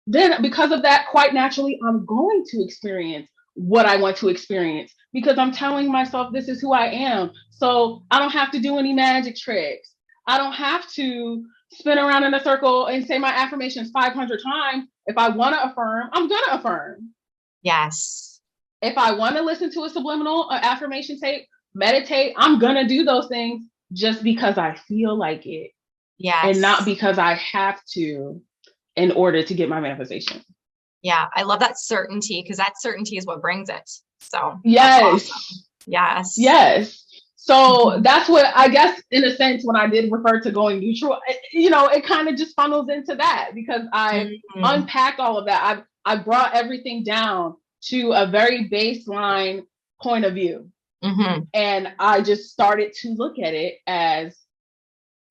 then because of that, quite naturally, I'm going to experience what I want to experience because I'm telling myself this is who I am. So I don't have to do any magic tricks. I don't have to spin around in a circle and say my affirmations 500 times. If I want to affirm, I'm going to affirm. Yes. If I want to listen to a subliminal affirmation tape, meditate, I'm going to do those things just because I feel like it. Yes. And not because I have to in order to get my manifestation. Yeah. I love that certainty because that certainty is what brings it. So yes. Awesome. Yes. Yes. So that's what, I guess, in a sense, when I did refer to going neutral, it kind of just funnels into that because I unpacked all of that. I brought everything down to a very baseline point of view. And I just started to look at it as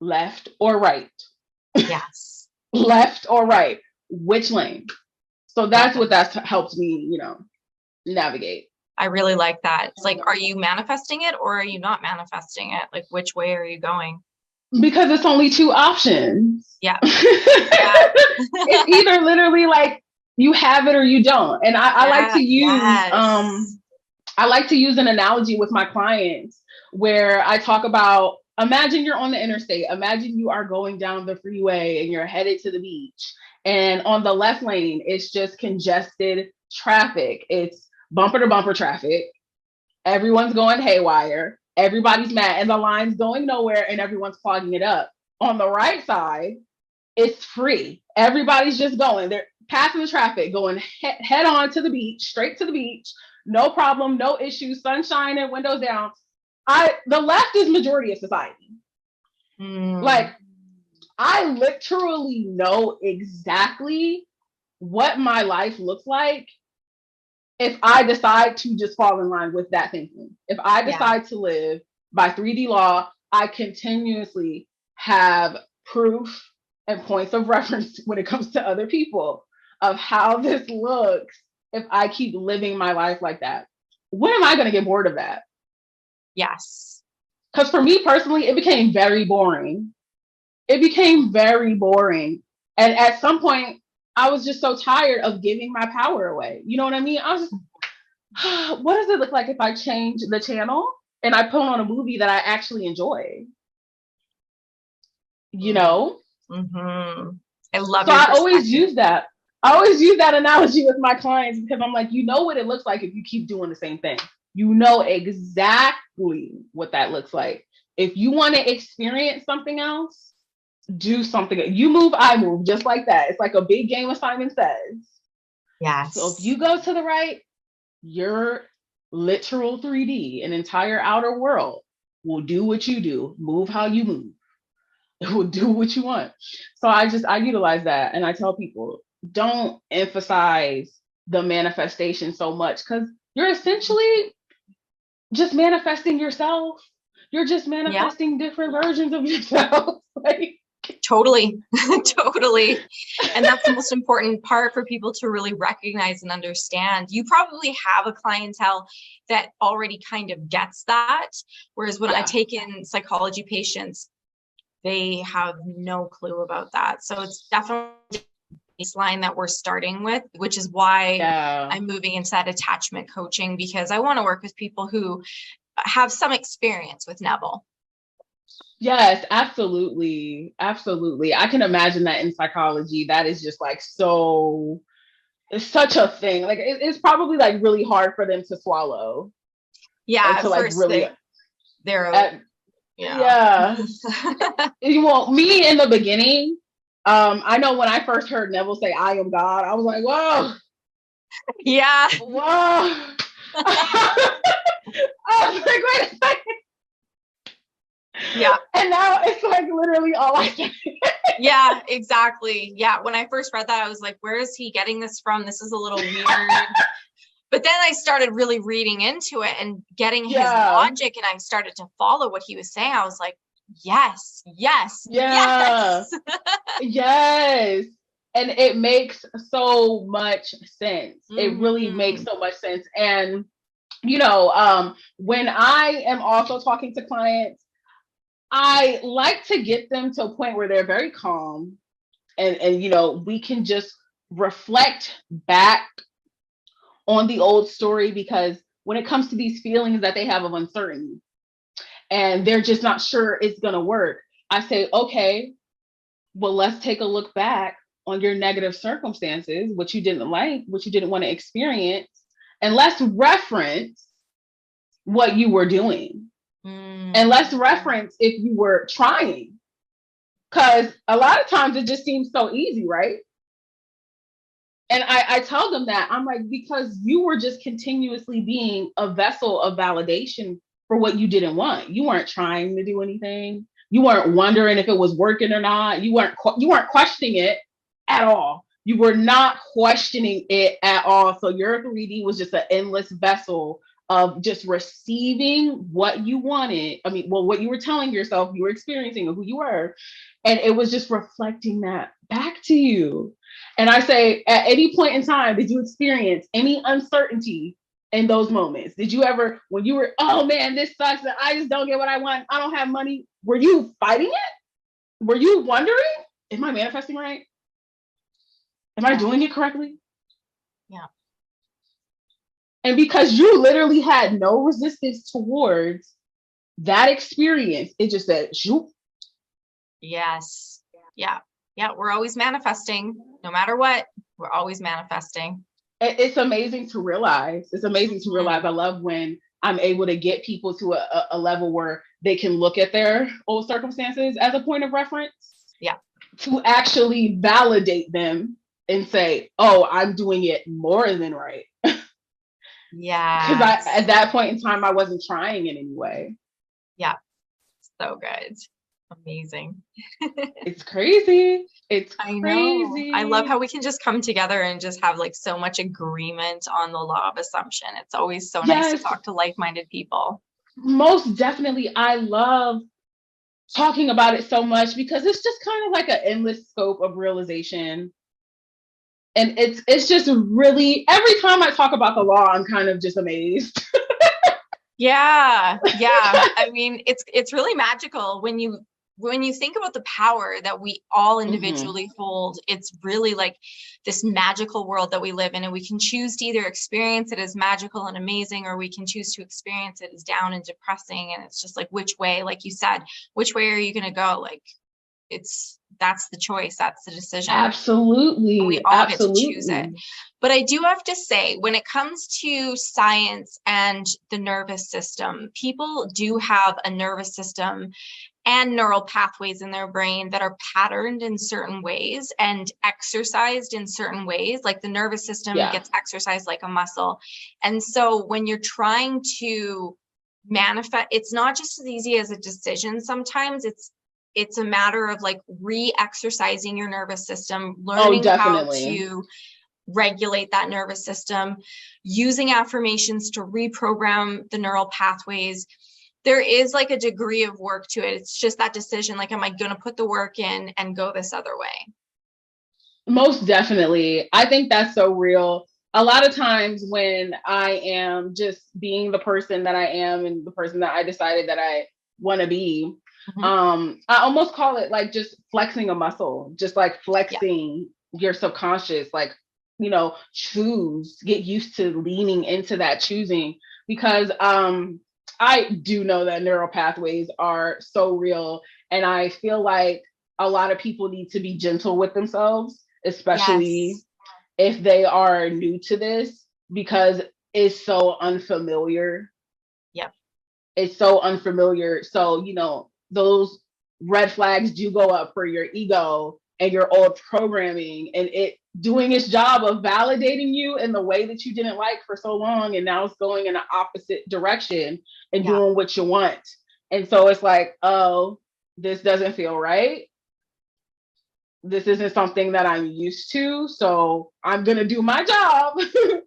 left or right. Yes. Left or right. Which lane? So that's what that's helped me, navigate. I really like that. It's like, are you manifesting it or are you not manifesting it? Like, which way are you going? Because it's only two options. Yeah. It's either literally like you have it or you don't. And I like to use I like to use an analogy with my clients where I talk about, imagine you're on the interstate. Imagine you are going down the freeway and you're headed to the beach. And on the left lane, it's just congested traffic. It's bumper to bumper traffic. Everyone's going haywire. Everybody's mad and the line's going nowhere and everyone's clogging it up. On the right side, it's free. Everybody's just going. They're passing the traffic, going head on to the beach, straight to the beach. No problem, no issues, sun shining, windows down. The left is majority of society. Like, I literally know exactly what my life looks like if I decide to just fall in line with that thinking. If I decide to live by 3D law, I continuously have proof and points of reference when it comes to other people of how this looks if I keep living my life like that. When am I going to get bored of that? Yes. Because for me personally, it became very boring. It became very boring. And at some point, I was just so tired of giving my power away. You know what I mean? I was just, what does it look like if I change the channel and I put on a movie that I actually enjoy? You know? I love so I always use that. I always use that analogy with my clients because I'm like, you know what it looks like if you keep doing the same thing. You know exactly what that looks like. If you want to experience something else, do something. You move, I move, just like that. It's like a big game of Simon Says. Yes. So if you go to the right, your literal 3D, an entire outer world, will do what you do. Move how you move. It will do what you want. So I utilize that and I tell people, don't emphasize the manifestation so much because you're essentially just manifesting yourself. You're just manifesting different versions of yourself. Like, totally. And that's the most important part for people to really recognize and understand. You probably have a clientele that already kind of gets that. Whereas when I take in psychology patients, they have no clue about that. So it's definitely a baseline that we're starting with, which is why I'm moving into that attachment coaching, because I want to work with people who have some experience with Neville. Yes, absolutely. Absolutely. I can imagine that in psychology, that is just like it's such a thing. Like it's probably like really hard for them to swallow. Yeah. To like really, yeah. Well, me in the beginning, I know when I first heard Neville say, "I am God," I was like, whoa. Yeah. Whoa. I was like, wait a second. Yeah. And now it's like literally all I say. Yeah, exactly. Yeah. When I first read that, I was like, where is he getting this from? This is a little weird. But then I started really reading into it and getting his logic, and I started to follow what he was saying. I was like, yes. Yes. And it makes so much sense. It really makes so much sense. And, when I am also talking to clients, I like to get them to a point where they're very calm and we can just reflect back on the old story, because when it comes to these feelings that they have of uncertainty and they're just not sure it's going to work, I say, okay, well, let's take a look back on your negative circumstances, what you didn't like, what you didn't want to experience, and let's reference what you were doing. And let's reference if you were trying. Because a lot of times it just seems so easy, right? And I tell them that, I'm like, because you were just continuously being a vessel of validation for what you didn't want. You weren't trying to do anything. You weren't wondering if it was working or not. You weren't questioning it at all. You were not questioning it at all. So your 3D was just an endless vessel of just receiving what you wanted. I mean, well, what you were telling yourself you were experiencing or who you were. And it was just reflecting that back to you. And I say, at any point in time, did you experience any uncertainty in those moments? Did you ever, when you were, oh man, this sucks, and I just don't get what I want, I don't have money, were you fighting it? Were you wondering, am I manifesting right? Am I doing it correctly? Yeah. And because you literally had no resistance towards that experience, it just said, shoot. Yes. Yeah. Yeah. We're always manifesting. No matter what, we're always manifesting. It's amazing to realize. It's amazing to realize. I love when I'm able to get people to a level where they can look at their old circumstances as a point of reference. Yeah. To actually validate them and say, oh, I'm doing it more than right. Yeah. Because at that point in time, I wasn't trying in any way. Yeah. So good. Amazing. It's crazy. It's I crazy. know. I love how we can just come together and just have like so much agreement on the law of assumption. It's always so nice to talk to like-minded people. Most definitely. I love talking about it so much because it's just kind of like an endless scope of realization. And it's just really, every time I talk about the law, I'm kind of just amazed. Yeah. Yeah. I mean, it's really magical when you think about the power that we all individually hold. It's really like this magical world that we live in, and we can choose to either experience it as magical and amazing, or we can choose to experience it as down and depressing. And it's just like, which way, like you said, which way are you going to go? Like that's the choice. That's the decision. Absolutely. We all get to choose it. But I do have to say, when it comes to science and the nervous system, people do have a nervous system and neural pathways in their brain that are patterned in certain ways and exercised in certain ways. Like the nervous system gets exercised like a muscle. And so when you're trying to manifest, it's not just as easy as a decision. Sometimes it's a matter of like re-exercising your nervous system, learning how to regulate that nervous system, using affirmations to reprogram the neural pathways. There is like a degree of work to it. It's just that decision. Like, am I going to put the work in and go this other way? Most definitely. I think that's so real. A lot of times when I am just being the person that I am and the person that I decided that I want to be, I almost call it like just flexing a muscle, just like flexing your subconscious, like, get used to leaning into that choosing, because I do know that neural pathways are so real. And I feel like a lot of people need to be gentle with themselves, especially if they are new to this, because it's so unfamiliar. Yep. It's so unfamiliar. So, those red flags do go up for your ego and your old programming, and it doing its job of validating you in the way that you didn't like for so long. And now it's going in the opposite direction and doing what you want. And so it's like, oh, this doesn't feel right. This isn't something that I'm used to. So I'm going to do my job to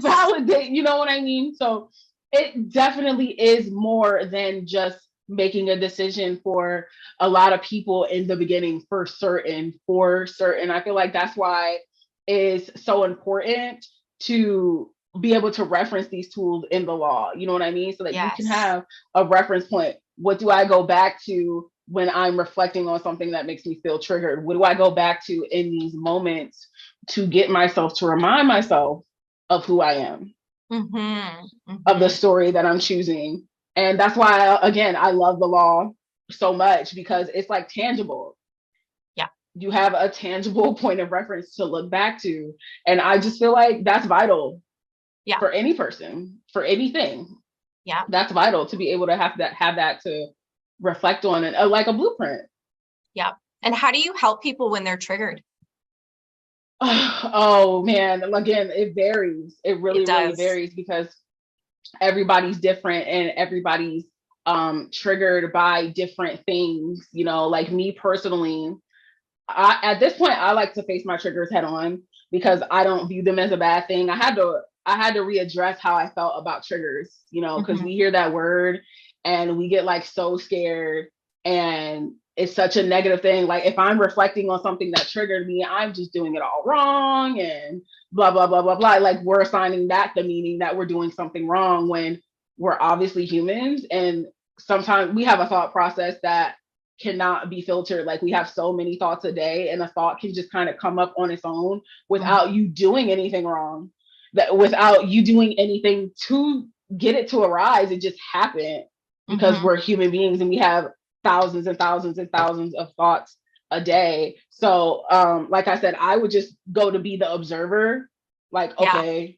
validate, you know what I mean? So it definitely is more than just making a decision for a lot of people in the beginning for certain. I feel like that's why it's so important to be able to reference these tools in the law, you know what I mean? So that you can have a reference point. What do I go back to when I'm reflecting on something that makes me feel triggered? What do I go back to in these moments to get myself to remind myself of who I am, of the story that I'm choosing? And that's why, again, I love the law so much, because it's like tangible. Yeah. You have a tangible point of reference to look back to. And I just feel like that's vital for any person, for anything. Yeah. That's vital to be able to have that to reflect on, and like a blueprint. Yeah. And how do you help people when they're triggered? Oh man, again, it varies. It really varies, because everybody's different and everybody's triggered by different things. Like me personally, at this point, I like to face my triggers head on, because I don't view them as a bad thing. I had to readdress how I felt about triggers, because we hear that word and we get like so scared, and it's such a negative thing. Like if I'm reflecting on something that triggered me, I'm just doing it all wrong and blah, blah, blah, blah, blah. Like we're assigning that the meaning that we're doing something wrong when we're obviously humans. And sometimes we have a thought process that cannot be filtered. Like we have so many thoughts a day, and a thought can just kind of come up on its own without you doing anything wrong, that without you doing anything to get it to arise. It just happened because we're human beings and we have thousands and thousands and thousands of thoughts a day. So like I said, I would just go to be the observer. Like, okay,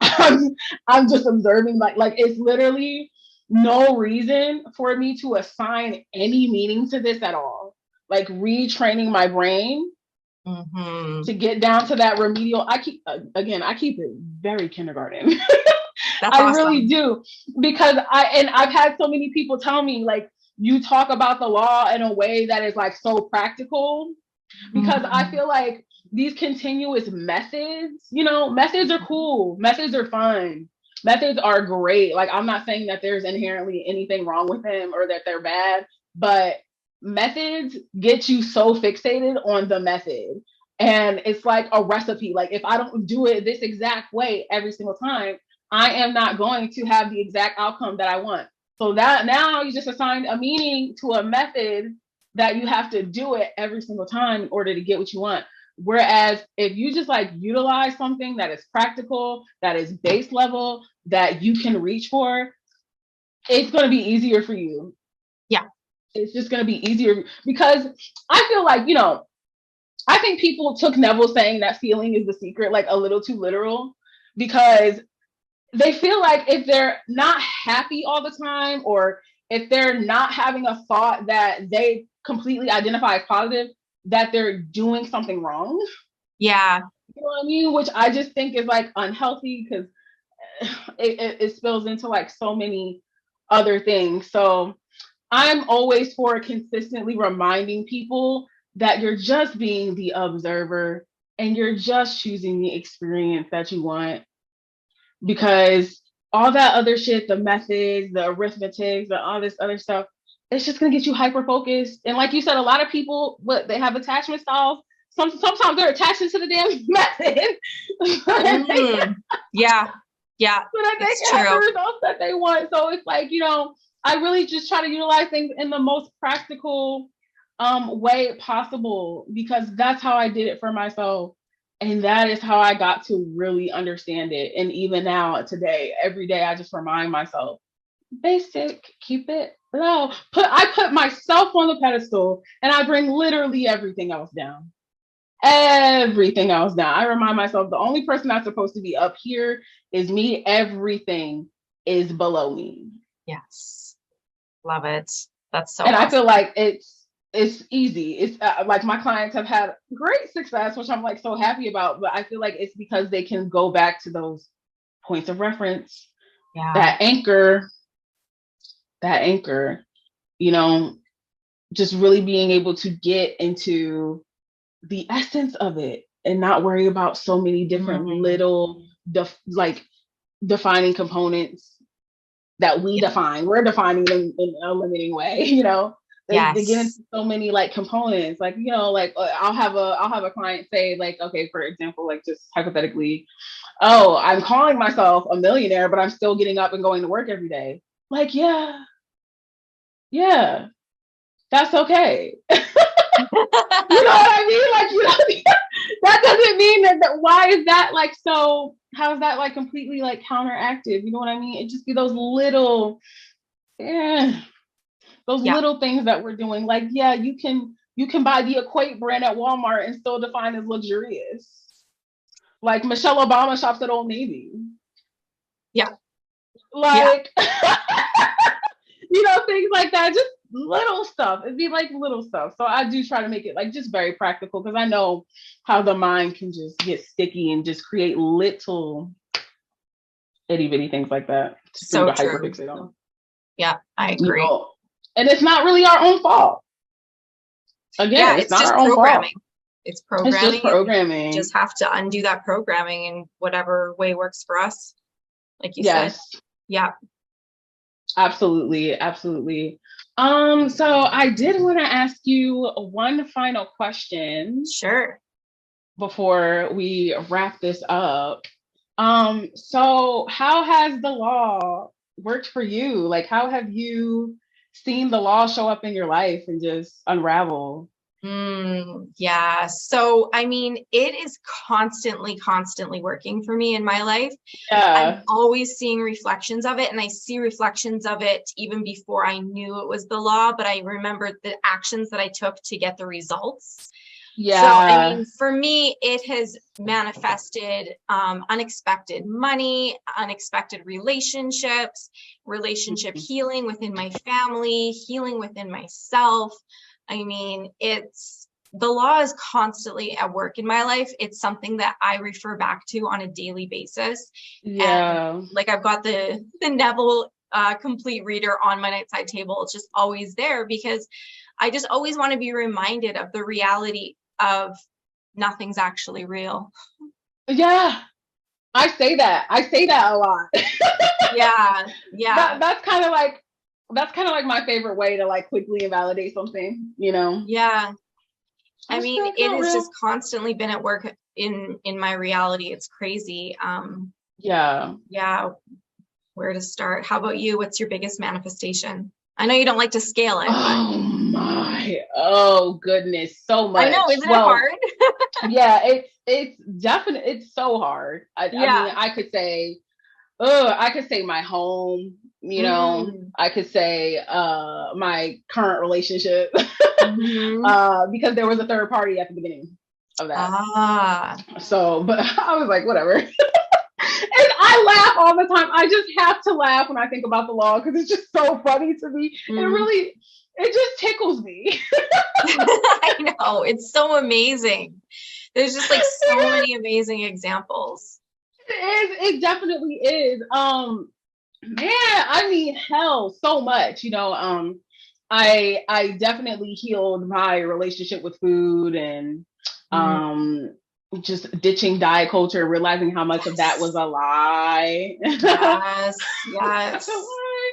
I'm just observing. Like it's literally no reason for me to assign any meaning to this at all. Like retraining my brain to get down to that remedial. I keep it very kindergarten. That's I awesome. really do, because I've had so many people tell me, like, you talk about the law in a way that is like so practical, because I feel like these continuous methods, methods are cool. Methods are fun. Methods are great. Like, I'm not saying that there's inherently anything wrong with them or that they're bad, but methods get you so fixated on the method. And it's like a recipe. Like, if I don't do it this exact way every single time, I am not going to have the exact outcome that I want. So that now you just assigned a meaning to a method that you have to do it every single time in order to get what you want. Whereas if you just like utilize something that is practical, that is base level, that you can reach for, it's going to be easier for you. Yeah. It's just going to be easier, because I feel like, I think people took Neville saying that feeling is the secret like a little too literal, because they feel like if they're not happy all the time, or if they're not having a thought that they completely identify as positive, that they're doing something wrong. Yeah. You know what I mean? Which I just think is like unhealthy, because it spills into like so many other things. So I'm always for consistently reminding people that you're just being the observer and you're just choosing the experience that you want. Because all that other shit, the methods, the arithmetics, the all this other stuff, it's just gonna get you hyper focused. And like you said, a lot of people, they have attachment styles. Sometimes they're attaching to the damn method. Yeah. So that they can have the results that they want. So it's like, I really just try to utilize things in the most practical way possible, because that's how I did it for myself. And that is how I got to really understand it. And even now, today, every day, I just remind myself, basic, keep it low. I put myself on the pedestal, and I bring literally everything else down. Everything else down. I remind myself the only person that's supposed to be up here is me. Everything is below me. Yes. Love it. That's so And awesome. I feel like it's easy. It's like my clients have had great success, which I'm like so happy about, but I feel like it's because they can go back to those points of reference, that anchor, just really being able to get into the essence of it and not worry about so many different little defining components that we define. We're defining them in a limiting way, They get into so many like components, like, like I'll have a client say, like, okay, for example, like just hypothetically, oh, I'm calling myself a millionaire, but I'm still getting up and going to work every day. Like, yeah, that's okay. You know what I mean? Like, that doesn't mean that why is that like, so how is that like completely like counteractive? You know what I mean? It just be those little, little things that we're doing. Like, yeah, you can buy the Equate brand at Walmart and still define as luxurious. Like Michelle Obama shops at Old Navy. Yeah. Like, things like that. Just little stuff. It'd be like little stuff. So I do try to make it like just very practical, because I know how the mind can just get sticky and just create little itty bitty things like that. So true. Yeah, I agree. And it's not really our own fault. Again, it's not our own fault. It's programming. It's just programming. You just have to undo that programming in whatever way works for us. Like you said. Yeah. Absolutely. Absolutely. So I did want to ask you one final question Sure. before we wrap this up. So how has the law worked for you? Like, how have you seen the law show up in your life and just unravel? Yeah. So, I mean, it is constantly working for me in my life. I'm Yeah. always seeing reflections of it, and I see reflections of it even before I knew it was the law, but I remember the actions that I took to get the results. So, I Yeah. mean, for me, it has manifested unexpected money, unexpected relationships, relationship Mhm. healing within my family, healing within myself. I mean, the law is constantly at work in my life. It's something that I refer back to on a daily basis. And Yeah. like I've got the Neville complete reader on my nightside table. It's just always there because I just always want to be reminded of the reality of nothing's actually real. Yeah. I say that. I say that a lot. Yeah, that yeah, that's kind of like my favorite way to like quickly invalidate something, you know. yeah. I I just mean, feel like it's it not has just real. constantly been at work in my reality. It's crazy. Yeah. Yeah, where to start? How about you? What's your biggest manifestation? I know you don't like to scale it, but Oh my. Oh goodness, so I know, much. isn't it Well, hard? yeah, it's definitely it's so hard. I mean, Yeah. I could say my home, you know, Mm. I could say my current relationship Hmm. because there was a third party at the beginning of that. Ah. So, but I was like, whatever. And I laugh all the time. I just have to laugh when I think about the law because it's just so funny to me. Mm. It just tickles me. I know, it's so amazing. There's just like so many amazing examples. It definitely is. Man, I mean, hell, so much. I definitely healed my relationship with food and Mm. um just ditching diet culture, realizing how much of that was Yes. a lie. Yes. Such a Yes. lie.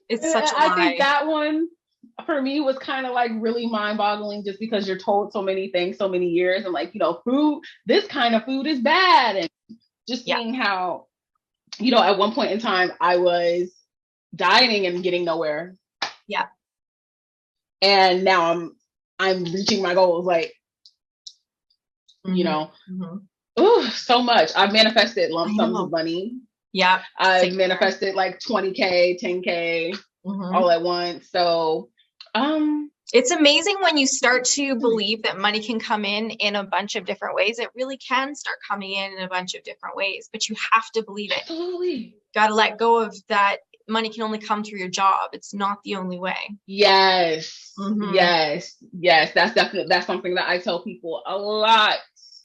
It's such a I think lie. that one for me was kind of like really mind-boggling just because you're told so many things so many years and like, food, this kind of food is bad. And just Yeah. seeing how, at one point in time I was dieting and getting nowhere. Yeah. And now I'm reaching my goals like, you Hmm. know, Hmm. ooh, so much. I've manifested lump I sums of know. money. Yeah. I've Same here. manifested like 20K, 10K all Hmm. at once. So, um, It's amazing when you start to believe that money can come in a bunch of different ways. It really can start coming in a bunch of different ways, but you have to believe it. absolutely. Got to let go of that. Money can only come through your job. It's not the only way. Yes. Hmm. Yes. That's something that I tell people a lot.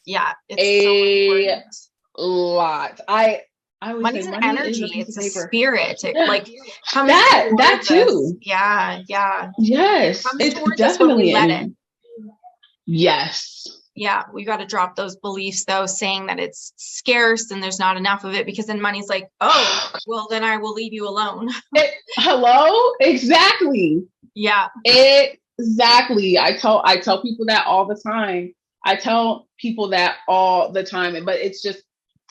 Yeah, it's so A important. lot. I always say Money's an money is a energy. piece of It's a paper. spirit. It Yeah. like comes That towards us. too. Yeah, yeah. Yes. Comes It's towards us when we definitely let it. energy. Yes. Yeah, we got to drop those beliefs though, saying that it's scarce and there's not enough of it, because then money's like, oh, well, then I will leave you alone. Hello? Exactly. Yeah. Exactly. I tell people that all the time. I tell people that all the time. But it's just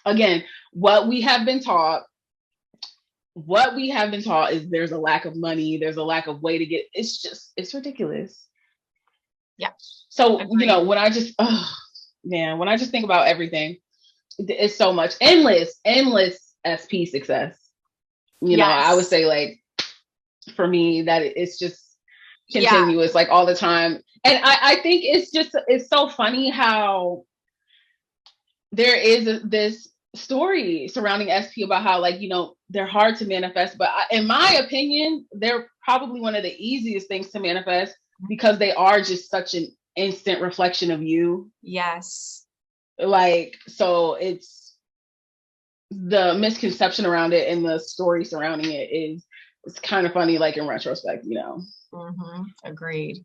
again, what we have been taught is there's a lack of money, there's a lack of way to get it's ridiculous. Yeah. So, Agreed. when I just man, when I just think about everything, it's so much endless SP success. I would Yes. say like for me that it's just Yeah. continuous like all the time. And I think it's so funny how there is this story surrounding SP about how like they're hard to manifest, but in my opinion they're probably one of the easiest things to manifest because they are just such an instant reflection of you. Yes. Like, so the misconception around it and the story surrounding it is it's kind of funny like in retrospect. Hmm. Agreed.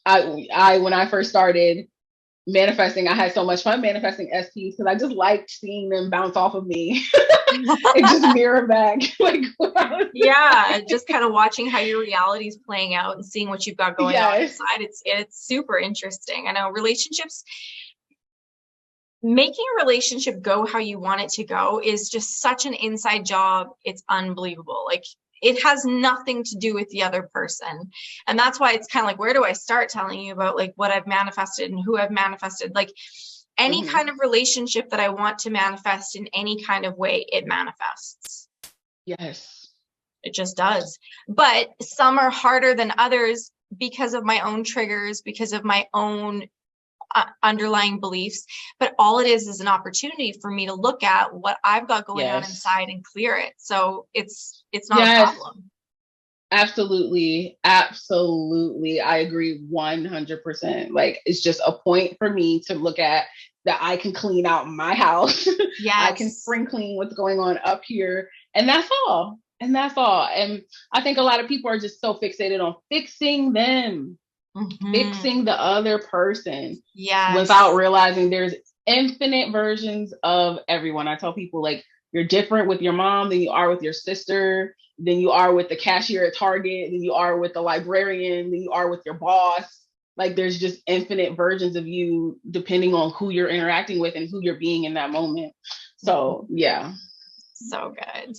I when I first started manifesting. I had so much fun manifesting SPs because I just liked seeing them bounce off of me and just mirror back. Like, yeah, just kind of watching how your reality is playing out and seeing what you've got going on inside. It's super interesting. I know relationships, making a relationship go how you want it to go is just such an inside job. It's unbelievable. Like, it has nothing to do with the other person. And that's why it's kind of like, where do I start telling you about like what I've manifested and who I've manifested? Like, any kind of relationship that I want to manifest in any kind of way, it manifests. Yes. It just does. But some are harder than others because of my own triggers, because of my own underlying beliefs. But all it is an opportunity for me to look at what I've got going on inside and clear it. So it's not a problem. Absolutely. Absolutely. I agree 100%. Like, it's just a point for me to look at that I can clean out my house. Yes. I can spring clean what's going on up here. And that's all. And that's all. And I think a lot of people are just so fixated on fixing them, fixing the other person. Yes. Without realizing there's infinite versions of everyone. I tell people, like, you're different with your mom than you are with your sister, than you are with the cashier at Target, than you are with the librarian, than you are with your boss. Like, there's just infinite versions of you depending on who you're interacting with and who you're being in that moment. So, yeah. So good.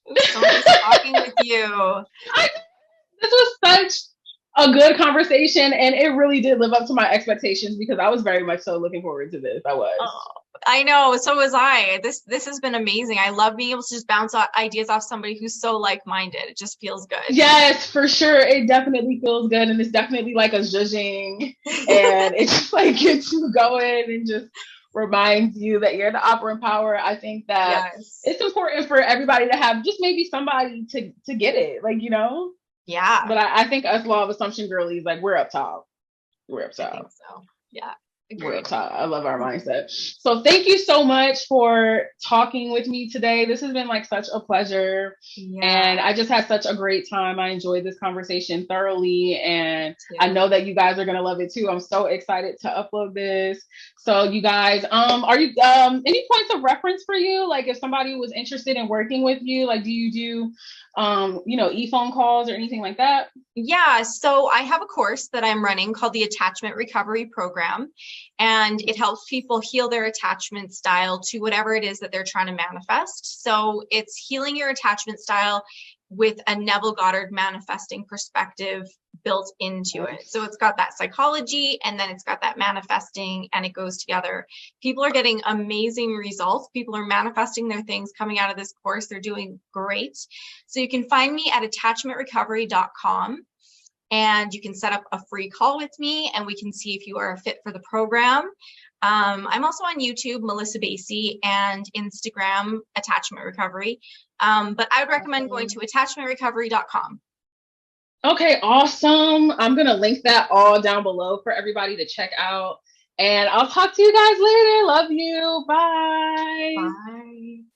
It was so nice talking with you. This was such a good conversation, and it really did live up to my expectations because I was very much so looking forward to this. I was. Oh, I know. So was I. This has been amazing. I love being able to just bounce ideas off somebody who's so like-minded. It just feels good. Yes, for sure. It definitely feels good, and it's definitely like a zhuzhing, and it just like gets you going and just reminds you that you're the operant power. I think that it's important for everybody to have just maybe somebody to get it, like, you know. Yeah. But I think us law of assumption girlies, like, we're up top. We're up top. I think so. Yeah. We're up top. I love our mindset. So thank you so much for talking with me today. This has been like such a pleasure. Yeah. And I just had such a great time. I enjoyed this conversation thoroughly. And I know that you guys are going to love it too. I'm so excited to upload this. So you guys, are you, any points of reference for you? Like, if somebody was interested in working with you, like, do you do, e-phone calls or anything like that? Yeah. So I have a course that I'm running called the Attachment Recovery Program, and it helps people heal their attachment style to whatever it is that they're trying to manifest. So it's healing your attachment style with a Neville Goddard manifesting perspective built into it. So it's got that psychology, and then it's got that manifesting, and it goes together. People are getting amazing results. People are manifesting their things coming out of this course. They're doing great. So you can find me at attachmentrecovery.com, and you can set up a free call with me, and we can see if you are a fit for the program. I'm also on YouTube, Melissa Baisi, and Instagram, Attachment Recovery. But I would recommend going to attachmentrecovery.com. Okay, awesome. I'm going to link that all down below for everybody to check out. And I'll talk to you guys later. Love you. Bye. Bye.